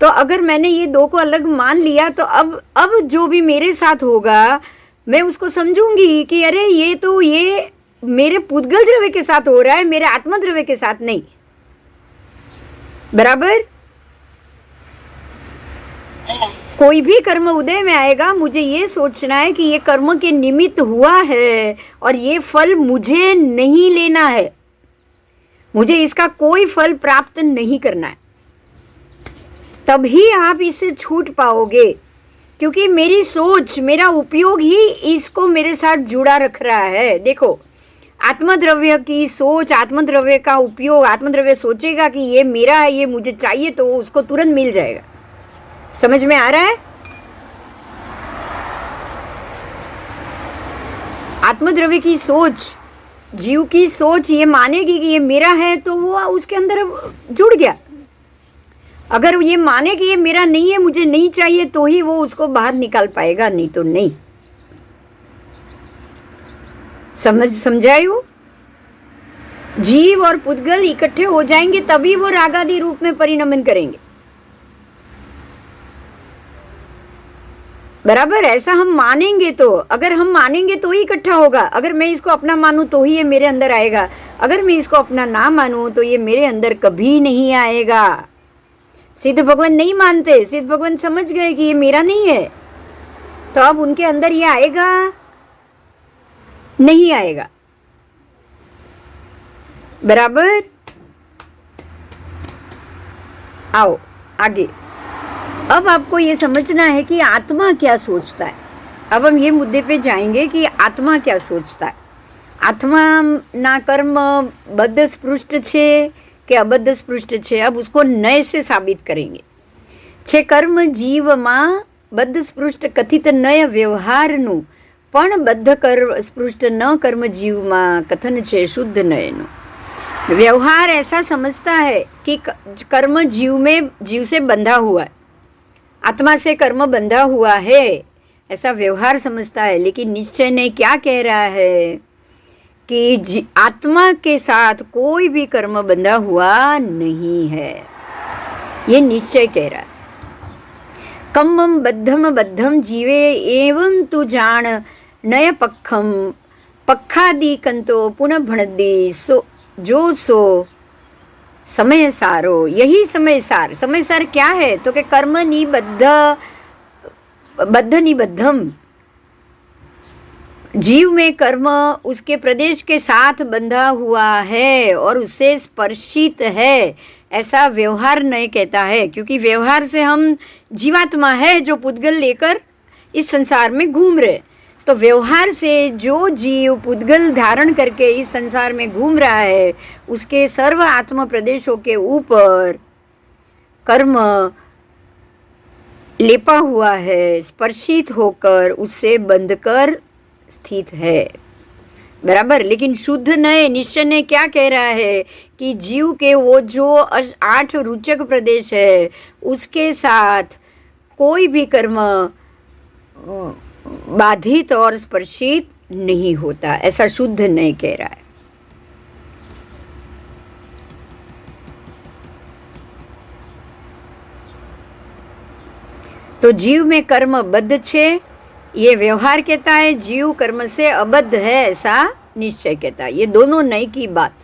तो अगर मैंने ये दो को अलग मान लिया तो अब जो भी मेरे साथ होगा मैं उसको समझूंगी कि अरे ये मेरे पुद्गल द्रव्य के साथ हो रहा है, मेरे आत्मद्रव्य के साथ नहीं। बराबर? कोई भी कर्म उदय में आएगा, मुझे ये सोचना है कि ये कर्म के निमित्त हुआ है और ये फल मुझे नहीं लेना है, मुझे इसका कोई फल प्राप्त नहीं करना है। तभी आप इससे छूट पाओगे, क्योंकि मेरी सोच, मेरा उपयोग ही इसको मेरे साथ जुड़ा रख रहा है। देखो, आत्मद्रव्य की सोच, आत्मद्रव्य का उपयोग, आत्मद्रव्य सोचेगा कि ये मेरा है, ये मुझे चाहिए, तो उसको तुरंत मिल जाएगा। समझ में आ रहा है? आत्मद्रव्य की सोच, जीव की सोच ये मानेगी कि ये मेरा है, तो वो उसके अंदर जुड़ गया। अगर ये माने कि ये मेरा नहीं है, मुझे नहीं चाहिए, तो ही वो उसको बाहर निकाल पाएगा, नहीं तो नहीं। समझायू? जीव और पुद्गल इकट्ठे हो जाएंगे तभी वो रागादि रूप में परिणमन करेंगे। बराबर? ऐसा हम मानेंगे तो, अगर हम मानेंगे तो ही इकट्ठा होगा। अगर मैं इसको अपना मानूं तो ही ये मेरे अंदर आएगा, अगर मैं इसको अपना ना मानूं तो ये मेरे अंदर कभी नहीं आएगा। सिद्ध भगवान नहीं मानते, सिद्ध भगवान समझ गए कि ये मेरा नहीं है, तो अब उनके अंदर ये आएगा नहीं आएगा। बराबर? आओ आगे। अब आपको ये समझना है कि आत्मा क्या सोचता है। अब हम ये मुद्दे पे जाएंगे कि आत्मा क्या सोचता है। आत्मा ना कर्म बद्ध स्पृष्ट छे કે અબદ્ધ સ્પૃષ્ટ છે, अब उसको नए से साबित करेंगे। છે કર્મ જીવમાં બદ્ધ સ્પૃષ્ટ કથિત નય વ્યવહારનું, પણ બદ્ધ સ્પૃષ્ટ ન કર્મ જીવમાં કથન છે શુદ્ધ નયનું। व्यवहार ऐसा समझता है कि कर्म जीव से बंधा हुआ है, आत्मा से कर्म बंधा हुआ है, ऐसा व्यवहार समझता है। लेकिन निश्चय ने क्या कह रहा है कि आत्मा के साथ कोई भी कर्म बंधा हुआ नहीं है, ये निश्चय कह रहा है। कम्मम बद्धम जीवे एवं तू जान नय पक्खम पक्खादि कंतो पुनः भणदी सो जो सो समय सारो। यही समय सार क्या है? तो कि कर्म बद्ध निबद्धम, जीव में कर्म उसके प्रदेश के साथ बंधा हुआ है और उससे स्पर्शित है, ऐसा व्यवहार नहीं कहता है। क्योंकि व्यवहार से हम जीवात्मा है जो पुद्गल लेकर इस संसार में घूम रहे, तो व्यवहार से जो जीव पुद्गल धारण करके इस संसार में घूम रहा है, उसके सर्व आत्म प्रदेशों के ऊपर कर्म लेपा हुआ है, स्पर्शित होकर उससे बंधकर स्थित है। बराबर? लेकिन शुद्ध नए निश्चय ने क्या कह रहा है कि जीव के वो जो 8 रुचक प्रदेश है, उसके साथ कोई भी कर्म बाधित और स्पर्शित नहीं होता, ऐसा शुद्ध नहीं कह रहा है। तो जीव में कर्म बद्ध छे, ये व्यवहार कहता है। जीव कर्म से अबद्ध है, ऐसा निश्चय कहता है। ये दोनों नई की बात।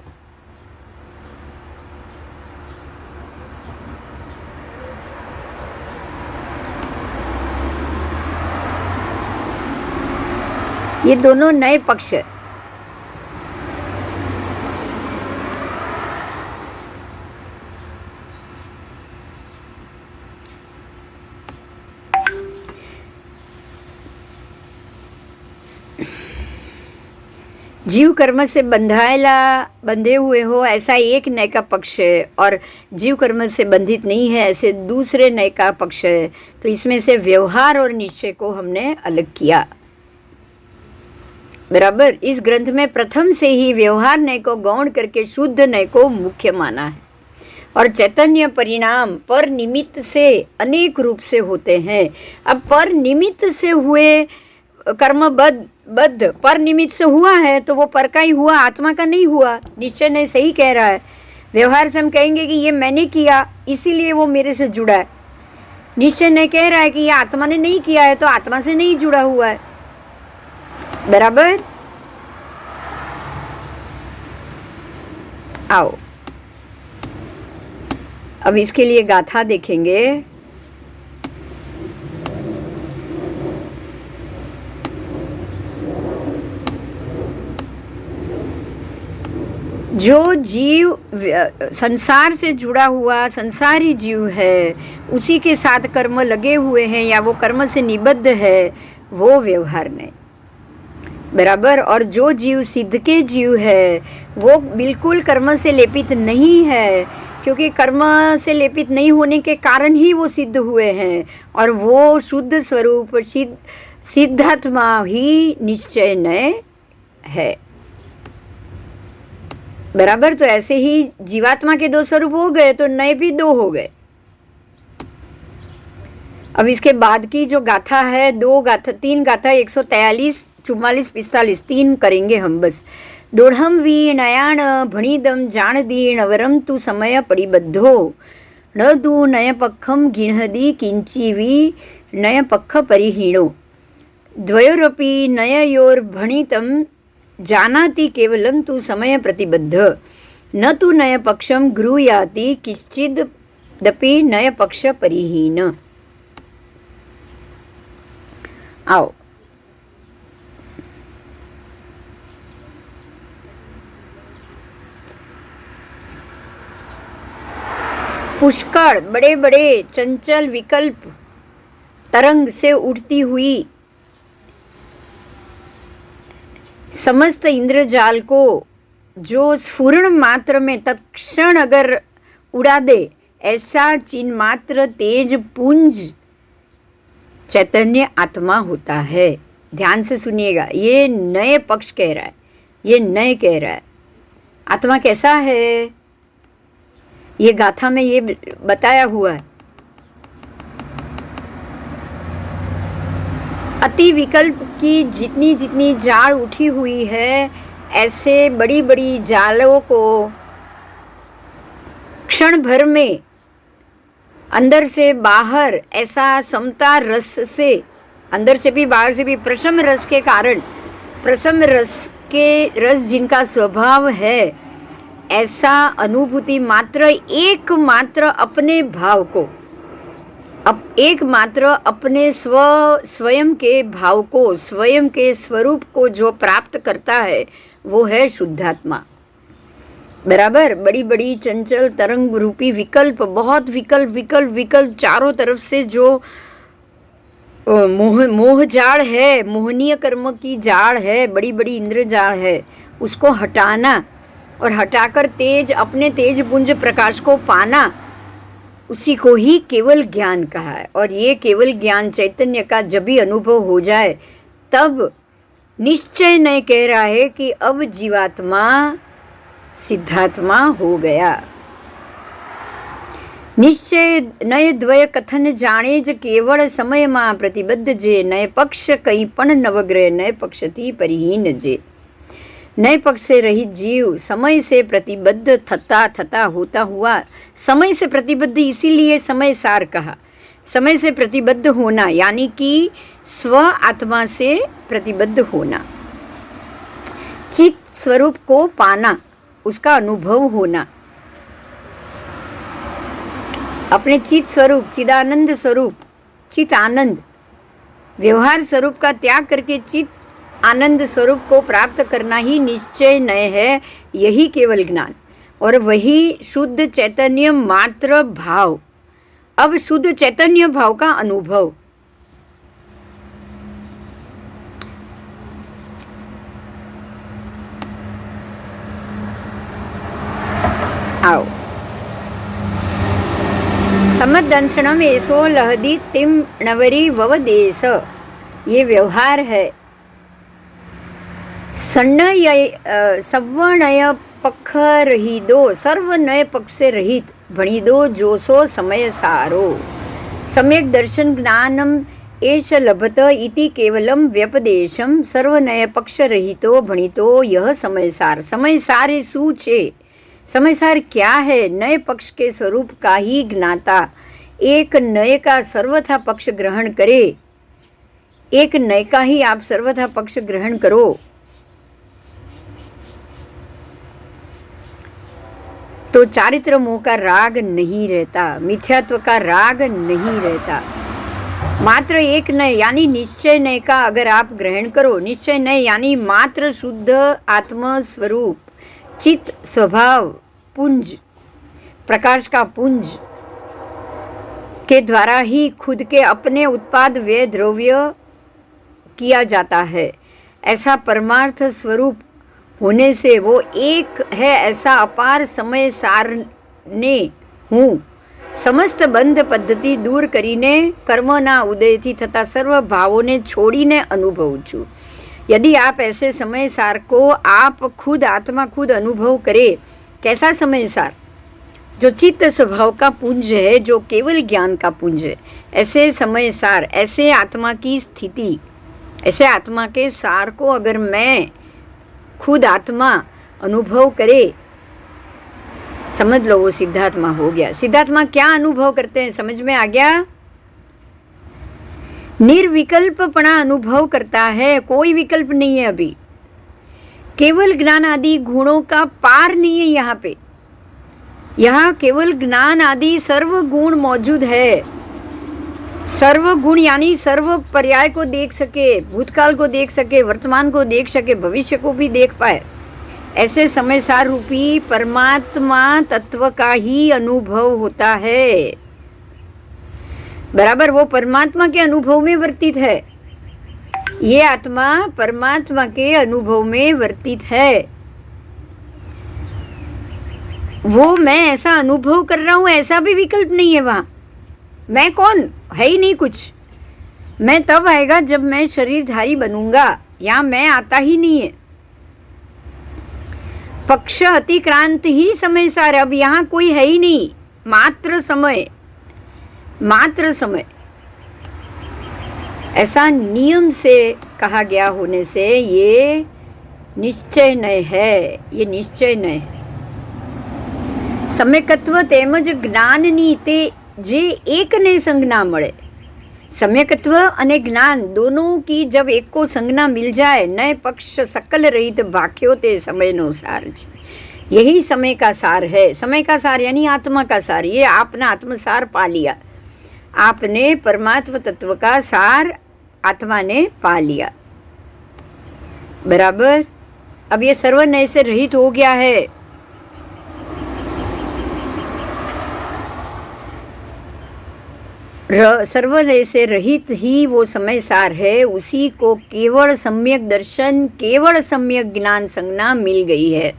ये दोनों नए पक्ष है। जीव कर्म से बंधे हुए हो, ऐसा एक नय का पक्ष है, और जीव कर्म से बंधित नहीं है, ऐसे दूसरे नय का पक्ष है। तो इसमें से व्यवहार और निश्चय को हमने अलग किया। बराबर। इस ग्रंथ में प्रथम से ही व्यवहार नय को गौण करके शुद्ध नय को मुख्य माना है। और चैतन्य परिणाम पर निमित्त से अनेक रूप से होते हैं। अब पर निमित्त से हुए कर्मबद्ध पर निमित्त से हुआ है तो वो पर का ही हुआ, आत्मा का नहीं हुआ। निश्चय नहीं सही कह रहा है। व्यवहार से हम कहेंगे कि ये मैंने किया इसीलिए वो मेरे से जुड़ा है। निश्चय नहीं कह रहा है कि ये आत्मा ने नहीं किया है तो आत्मा से नहीं जुड़ा हुआ है। बराबर। आओ अब इसके लिए गाथा देखेंगे। जो जीव संसार से जुड़ा हुआ संसारी जीव है, उसी के साथ कर्म लगे हुए हैं या वो कर्म से निबद्ध है, वो व्यवहार नहीं। बराबर। और जो जीव सिद्ध के जीव है वो बिल्कुल कर्म से लेपित नहीं है, क्योंकि कर्म से लेपित नहीं होने के कारण ही वो सिद्ध हुए हैं। और वो शुद्ध स्वरूप सिद्धात्मा ही निश्चय नय है। बराबर। तो ऐसे ही जीवात्मा के दो स्वरूप हो गए तो नए भी दो हो गए। अब इसके बाद की जो गाथा है, तीन गाथा 143, 44, 45 तीन करेंगे हम बस। दोढ़म वी नयाण भणिदम जान दीण वरम तु समय परिबद्धो न तु नय पक्षम गिणहदी किंची वी नय पक्ष परिहीणो द्वयोरपि नययोर भणितम जानाति केवलम तु समय प्रतिबद्ध न तु नय पक्षम गृह्याति किश्चिदपि नय पक्ष परिहीन। आओ पुष्कळ बड़े बड़े चंचल विकल्प तरंग से उठती हुई समस्त इंद्रजाल को जो स्फुरण मात्र में तत्क्षण अगर उड़ा दे, ऐसा चिन्ह मात्र तेज पुंज चैतन्य आत्मा होता है। ध्यान से सुनिएगा, ये नए पक्ष कह रहा है, ये नए कह रहा है। आत्मा कैसा है ये गाथा में ये बताया हुआ है। अति विकल्प की जितनी जितनी जाड़ उठी हुई है, ऐसे बड़ी बड़ी जालों को क्षण भर में अंदर से बाहर ऐसा समता रस से, अंदर से भी बाहर से भी प्रशम रस के कारण, प्रशम रस जिनका स्वभाव है, ऐसा अनुभूति मात्र एकमात्र अपने भाव को, अब एकमात्र अपने स्वयं के भाव को, स्वयं के स्वरूप को जो प्राप्त करता है वो है शुद्धात्मा। बराबर। बड़ी बड़ी चंचल तरंग रूपी विकल्प, बहुत विकल्प चारों तरफ से जो मोह जाड़ है, मोहनीय कर्म की जाड़ है, बड़ी बड़ी इंद्र जाड़ है, उसको हटाना और हटाकर अपने तेज पुंज प्रकाश को पाना, उसी को ही केवल ज्ञान कहा है। और ये केवल ज्ञान चैतन्य का जब भी अनुभव हो जाए तब निश्चय नहीं कह रहा है कि अब जीवात्मा सिद्धात्मा हो गया। निश्चय नय द्वय कथन जाने ज केवल समय मां प्रतिबद्ध जे नय पक्ष कई पण नवग्रह नय पक्ष थी परिहीन जे। नए पक्ष से रहित जीव समय से प्रतिबद्ध थता होता हुआ, समय से प्रतिबद्ध इसीलिए समय सार कहा। समय से प्रतिबद्ध होना यानी कि स्व आत्मा से प्रतिबद्ध होना, चित स्वरूप को पाना, उसका अनुभव होना, अपने चित स्वरूप, चिदानंद स्वरूप, चित आनंद, व्यवहार स्वरूप का त्याग करके चित आनंद स्वरूप को प्राप्त करना ही निश्चय नय है। यही केवल ज्ञान और वही शुद्ध चैतन्य मात्र भाव। अब शुद्ध चैतन्य भाव का अनुभव। आओ समदंसनम ऐसो लहदी तिम नवरी ववदेश, ये व्यवहार है। સવર્ણય પખ રહી દો, સર્વ નય પક્ષે રહિત ભણી દો, જોશો સમય સારો. સમ્યક દર્શન જ્ઞાનમ એશ લભત ઇતિ કેવલમ વ્યપદેશમ, સર્વનય પક્ષ રહિતો ભણીતો यह समयसार. समयसार એ શું છે? समयसार क्या है? नए पक्ष के स्वरूप का ही ज्ञाता एक नए का सर्वथा पक्ष ग्रहण करे. एक नए का ही आप सर्वथा पक्ष ग्रहण करो. तो चारित्र मोह का राग नहीं रहता, मिथ्यात्व का राग नहीं रहता. मात्र एक नय यानी निश्चय नय का अगर आप ग्रहण करो, निश्चय नय यानी मात्र शुद्ध आत्म स्वरूप, चित्त स्वभाव पुंज, प्रकाश का पुंज के द्वारा ही खुद के अपने उत्पाद व्यय द्रव्य किया जाता है. ऐसा परमार्थ स्वरूप होने से वो एक है. ऐसा अपार समय सार ने हूँ समस्त બંધ પદ્ધતિ દૂર કરીને કર્મના ઉદયથી થતા સર્વ ભાવોને છોડીને અનુભવું છું. यदि आप ऐसे समय सार को आप खुद आत्मा खुद अनुभव करे, कैसा समय सार? जो चित्त स्वभाव का पुंज है, जो केवल ज्ञान का पुंज है, ऐसे समय सार, ऐसे आत्मा की स्थिति, ऐसे आत्मा के सार को अगर मैं खुद आत्मा अनुभव करे, समझ लो वो सिद्धात्मा हो गया. सिद्धात्मा क्या अनुभव करते हैं? समझ में आ गया? निर्विकल्पपणा अनुभव करता है. कोई विकल्प नहीं है. अभी केवल ज्ञान आदि गुणों का पार नहीं है. यहाँ पे यहाँ केवल ज्ञान आदि सर्व गुण मौजूद है. सर्व गुण यानी सर्व पर्याय को देख सके, भूतकाल को देख सके, वर्तमान को देख सके, भविष्य को भी देख पाए. ऐसे समय सार रूपी परमात्मा तत्व का ही अनुभव होता है. बराबर वो परमात्मा के अनुभव में वर्तित है. ये आत्मा परमात्मा के अनुभव में वर्तित है. वो मैं ऐसा अनुभव कर रहा हूं, ऐसा भी विकल्प नहीं है. वहां मैं कौन है ही नहीं कुछ. मैं तब आएगा जब मैं शरीरधारी बनूंगा. यहां मैं आता ही नहीं है. पक्ष अतिक्रांत ही समय सार. अब यहाँ कोई है ही नहीं. मात्र समय, मात्र समय ऐसा नियम से कहा गया होने से ये निश्चय नय है. ये निश्चय नय है. सम्यकत्व તેમજ જ્ઞાનની તે જે એકને સંજ્ઞા મળે. सम्यकत्व અને જ્ઞાન दोनों की जब एक को संज्ञा मिल जाए, नए पक्ष सकल रहित भाख्यो ते समयनो सार छे. यही समय का सार है. समय का सार यानी आत्मा का सार. ये आपने आत्मसार पा लिया. आपने परमात्मा तत्व का सार आत्मा ने पा लिया. बराबर. अब ये सर्वनय से रहित हो गया है. सर्वनय से रहित ही वो समय सार है. उसी को केवल सम्यक दर्शन, केवल सम्यक ज्ञान संज्ञा मिल गई है.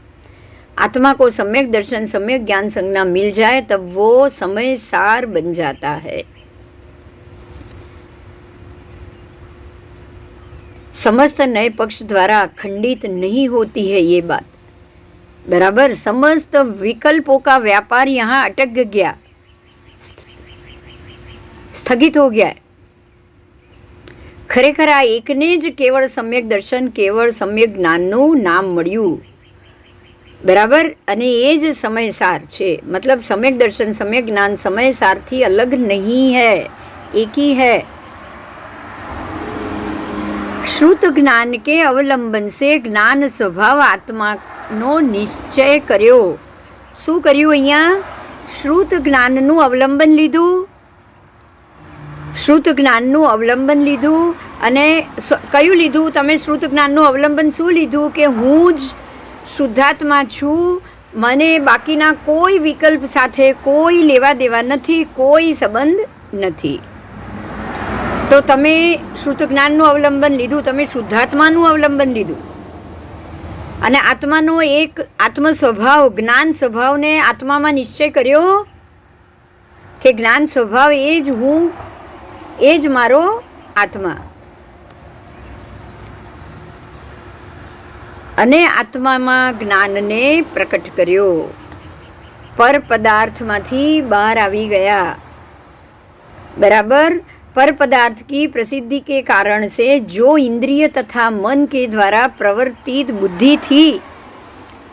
आत्मा को सम्यक दर्शन, सम्यक ज्ञान संज्ञा मिल जाए तब वो समय सार बन जाता है. समस्त नए पक्ष द्वारा खंडित नहीं होती है ये बात. बराबर. समस्त विकल्पों का व्यापार यहाँ अटक गया, સ્થગિત હો ગયા. ખરેખર આ એકને જ કેવળ સમ્યક દર્શન, કેવળ સમ્યક જ્ઞાનનું નામ મળ્યું. બરાબર. અને એ જ સમયસાર છે. मतलब सम्यक दर्शन, सम्यक ज्ञान समयसारથી अलग नहीं है, एक ही है. श्रुत ज्ञान के अवलंबन से ज्ञान स्वभाव आत्माનો નિશ્ચય કર્યો. શું કર્યું અહીંયા? શ્રુત જ્ઞાનનું અવલંબન લીધું. શ્રુત જ્ઞાનનું અવલંબન લીધું. અને કયું લીધું તમે? શ્રુત જ્ઞાનનું અવલંબન શું લીધું? કે હું જ શુદ્ધાત્મા છું. મને બાકીના કોઈ વિકલ્પ સાથે કોઈ લેવા દેવા નથી, કોઈ સંબંધ નથી. તો તમે શ્રુત જ્ઞાનનું અવલંબન લીધું, તમે શુદ્ધાત્માનું અવલંબન લીધું. અને આત્માનો એક આત્મ સ્વભાવ, જ્ઞાન સ્વભાવને આત્મામાં નિશ્ચય કર્યો કે જ્ઞાન સ્વભાવ એ જ હું, એ જ મારો આત્મા. અને આત્મામાં જ્ઞાનને પ્રકટ કર્યો, પર પદાर्थમાંથી બહાર આવી गया। बराबर। पर पदार्थ की प्रसिद्धि के कारण से जो इंद्रिय तथा मन के द्वारा प्रवर्तित बुद्धि थी,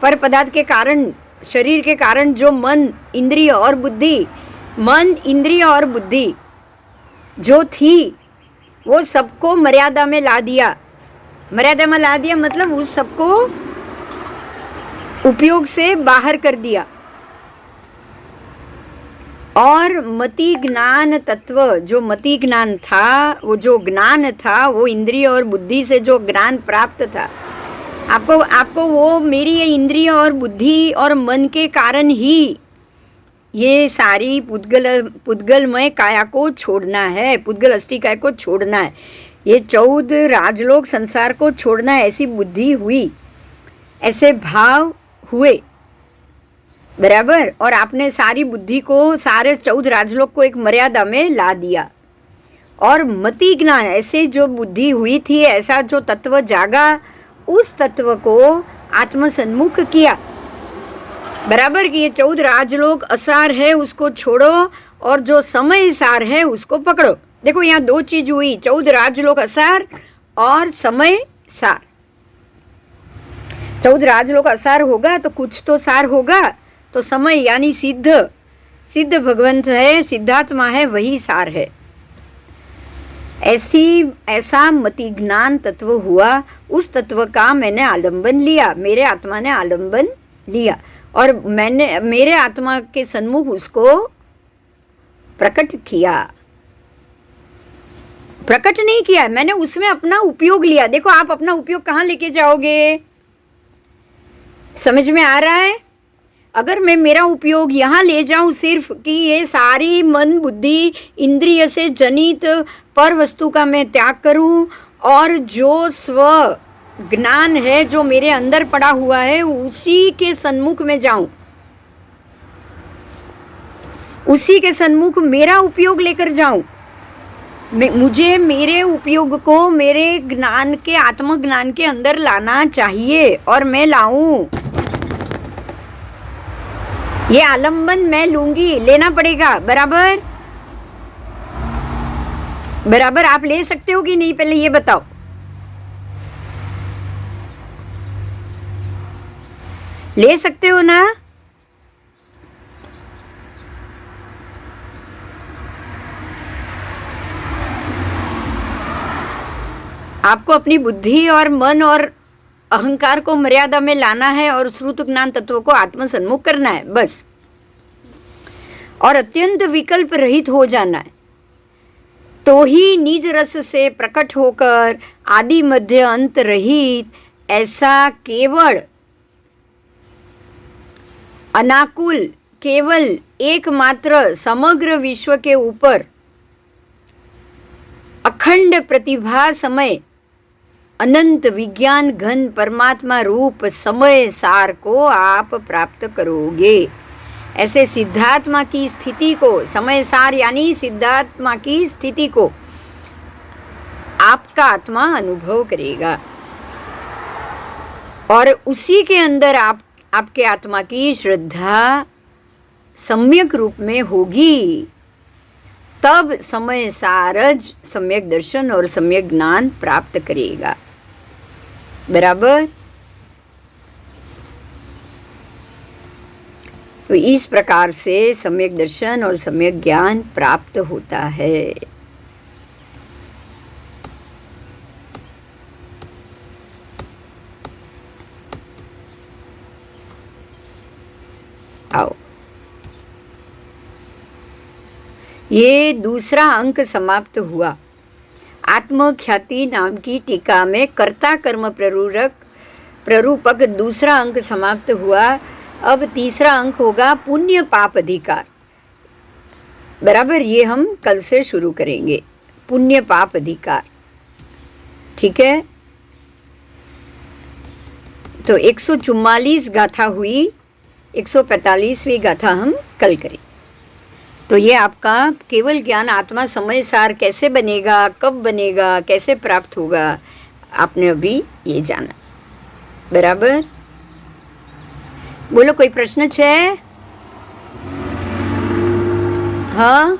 पर पदार्थ के कारण, शरीर के कारण जो मन, इंद्रिय और बुद्धि, मन, इंद्रिय और बुद्धि जो थी, वो सबको मर्यादा में ला दिया। मर्यादा में ला दिया मतलब उस सबको उपयोग से बाहर कर दिया। और मति ज्ञान तत्व, जो मति ज्ञान था, वो जो ज्ञान था, वो इंद्रिय और बुद्धि से जो ज्ञान प्राप्त था, आपको वो मेरी ये इंद्रिय और बुद्धि और मन के कारण ही ये सारी पुद्गलमय काया को छोड़ना है, पुद्गल अस्थि काया को छोड़ना है, ये 14 राजलोक संसार को छोड़ना है, ऐसी बुद्धि हुई, ऐसे भाव हुए। बराबर। और आपने सारी बुद्धि को, सारे 14 राजलोक को एक मर्यादा में ला दिया। और मति ज्ञान, ऐसे जो बुद्धि हुई थी, ऐसा जो तत्व जागा, उस तत्व को आत्मसन्मुख किया। बराबर कि ये 14 राजलोक असार है उसको छोड़ो और जो समय सार है उसको पकड़ो। देखो यहाँ 2 चीज हुई, 14 राजलोक असार और समय सार। 14 राजलोक असार होगा तो कुछ तो सार होगा, तो समय यानी सिद्ध भगवंत है, सिद्धात्मा है, वही सार है। ऐसा मति ज्ञान तत्व हुआ, उस तत्व का मैंने आलंबन लिया, मेरे आत्मा ने आलंबन लिया और मैंने मेरे आत्मा के सन्मुख उसको प्रकट किया। प्रकट नहीं किया, मैंने उसमें अपना उपयोग लिया। देखो आप अपना उपयोग कहाँ लेके जाओगे, समझ में आ रहा है? अगर मैं मेरा उपयोग यहाँ ले जाऊं सिर्फ कि ये सारी मन बुद्धि इंद्रिय से जनित पर वस्तु का मैं त्याग करूं और जो स्व ज्ञान है जो मेरे अंदर पड़ा हुआ है उसी के सन्मुख में जाऊं, उसी के सन्मुख मेरा उपयोग लेकर जाऊं, मुझे मेरे उपयोग को मेरे ज्ञान के, आत्मज्ञान के अंदर लाना चाहिए और मैं लाऊं। ये आलंबन मैं लूंगी, लेना पड़ेगा। बराबर। बराबर। आप ले सकते हो कि नहीं, पहले ये बताओ। ले सकते हो ना? आपको अपनी बुद्धि और मन और अहंकार को मर्यादा में लाना है और श्रुत ज्ञान तत्व को आत्मसन्मुख करना है, बस। और अत्यंत विकल्प रहित हो जाना है, तो ही निज रस से प्रकट होकर आदि मध्य अंत रहित ऐसा केवल अनाकुल, केवल एकमात्र समग्र विश्व के ऊपर अखंड प्रतिभा समय अनंत विज्ञान घन परमात्मा रूप समय सार को आप प्राप्त करोगे। ऐसे सिद्धात्मा की स्थिति को, समय सार यानी सिद्धात्मा की स्थिति को आपका आत्मा अनुभव करेगा और उसी के अंदर आपके आत्मा की श्रद्धा सम्यक रूप में होगी, तब समय सारज सम्यक दर्शन और सम्यक ज्ञान प्राप्त करेगा। बराबर। तो इस प्रकार से सम्यक दर्शन और सम्यक ज्ञान प्राप्त होता है। आओ, ये दूसरा अंक समाप्त हुआ। आत्मख्याति नाम की टीका में कर्ता कर्म प्ररूपक दूसरा अंक समाप्त हुआ। अब तीसरा अंक होगा पुण्य पाप अधिकार। बराबर। ये हम कल से शुरू करेंगे, पुण्य पाप अधिकार। ठीक है। तो 144 गाथा हुई, 145वीं गाथा हम कल करें। तो ये आपका केवल ज्ञान आत्मा समय सार कैसे बनेगा, कब बनेगा, कैसे प्राप्त होगा, आपने अभी ये जाना। બરાબર. બોલો, કોઈ પ્રશ્ન છે? હા,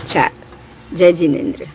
ચાલ. જય જિનેન્દ્ર.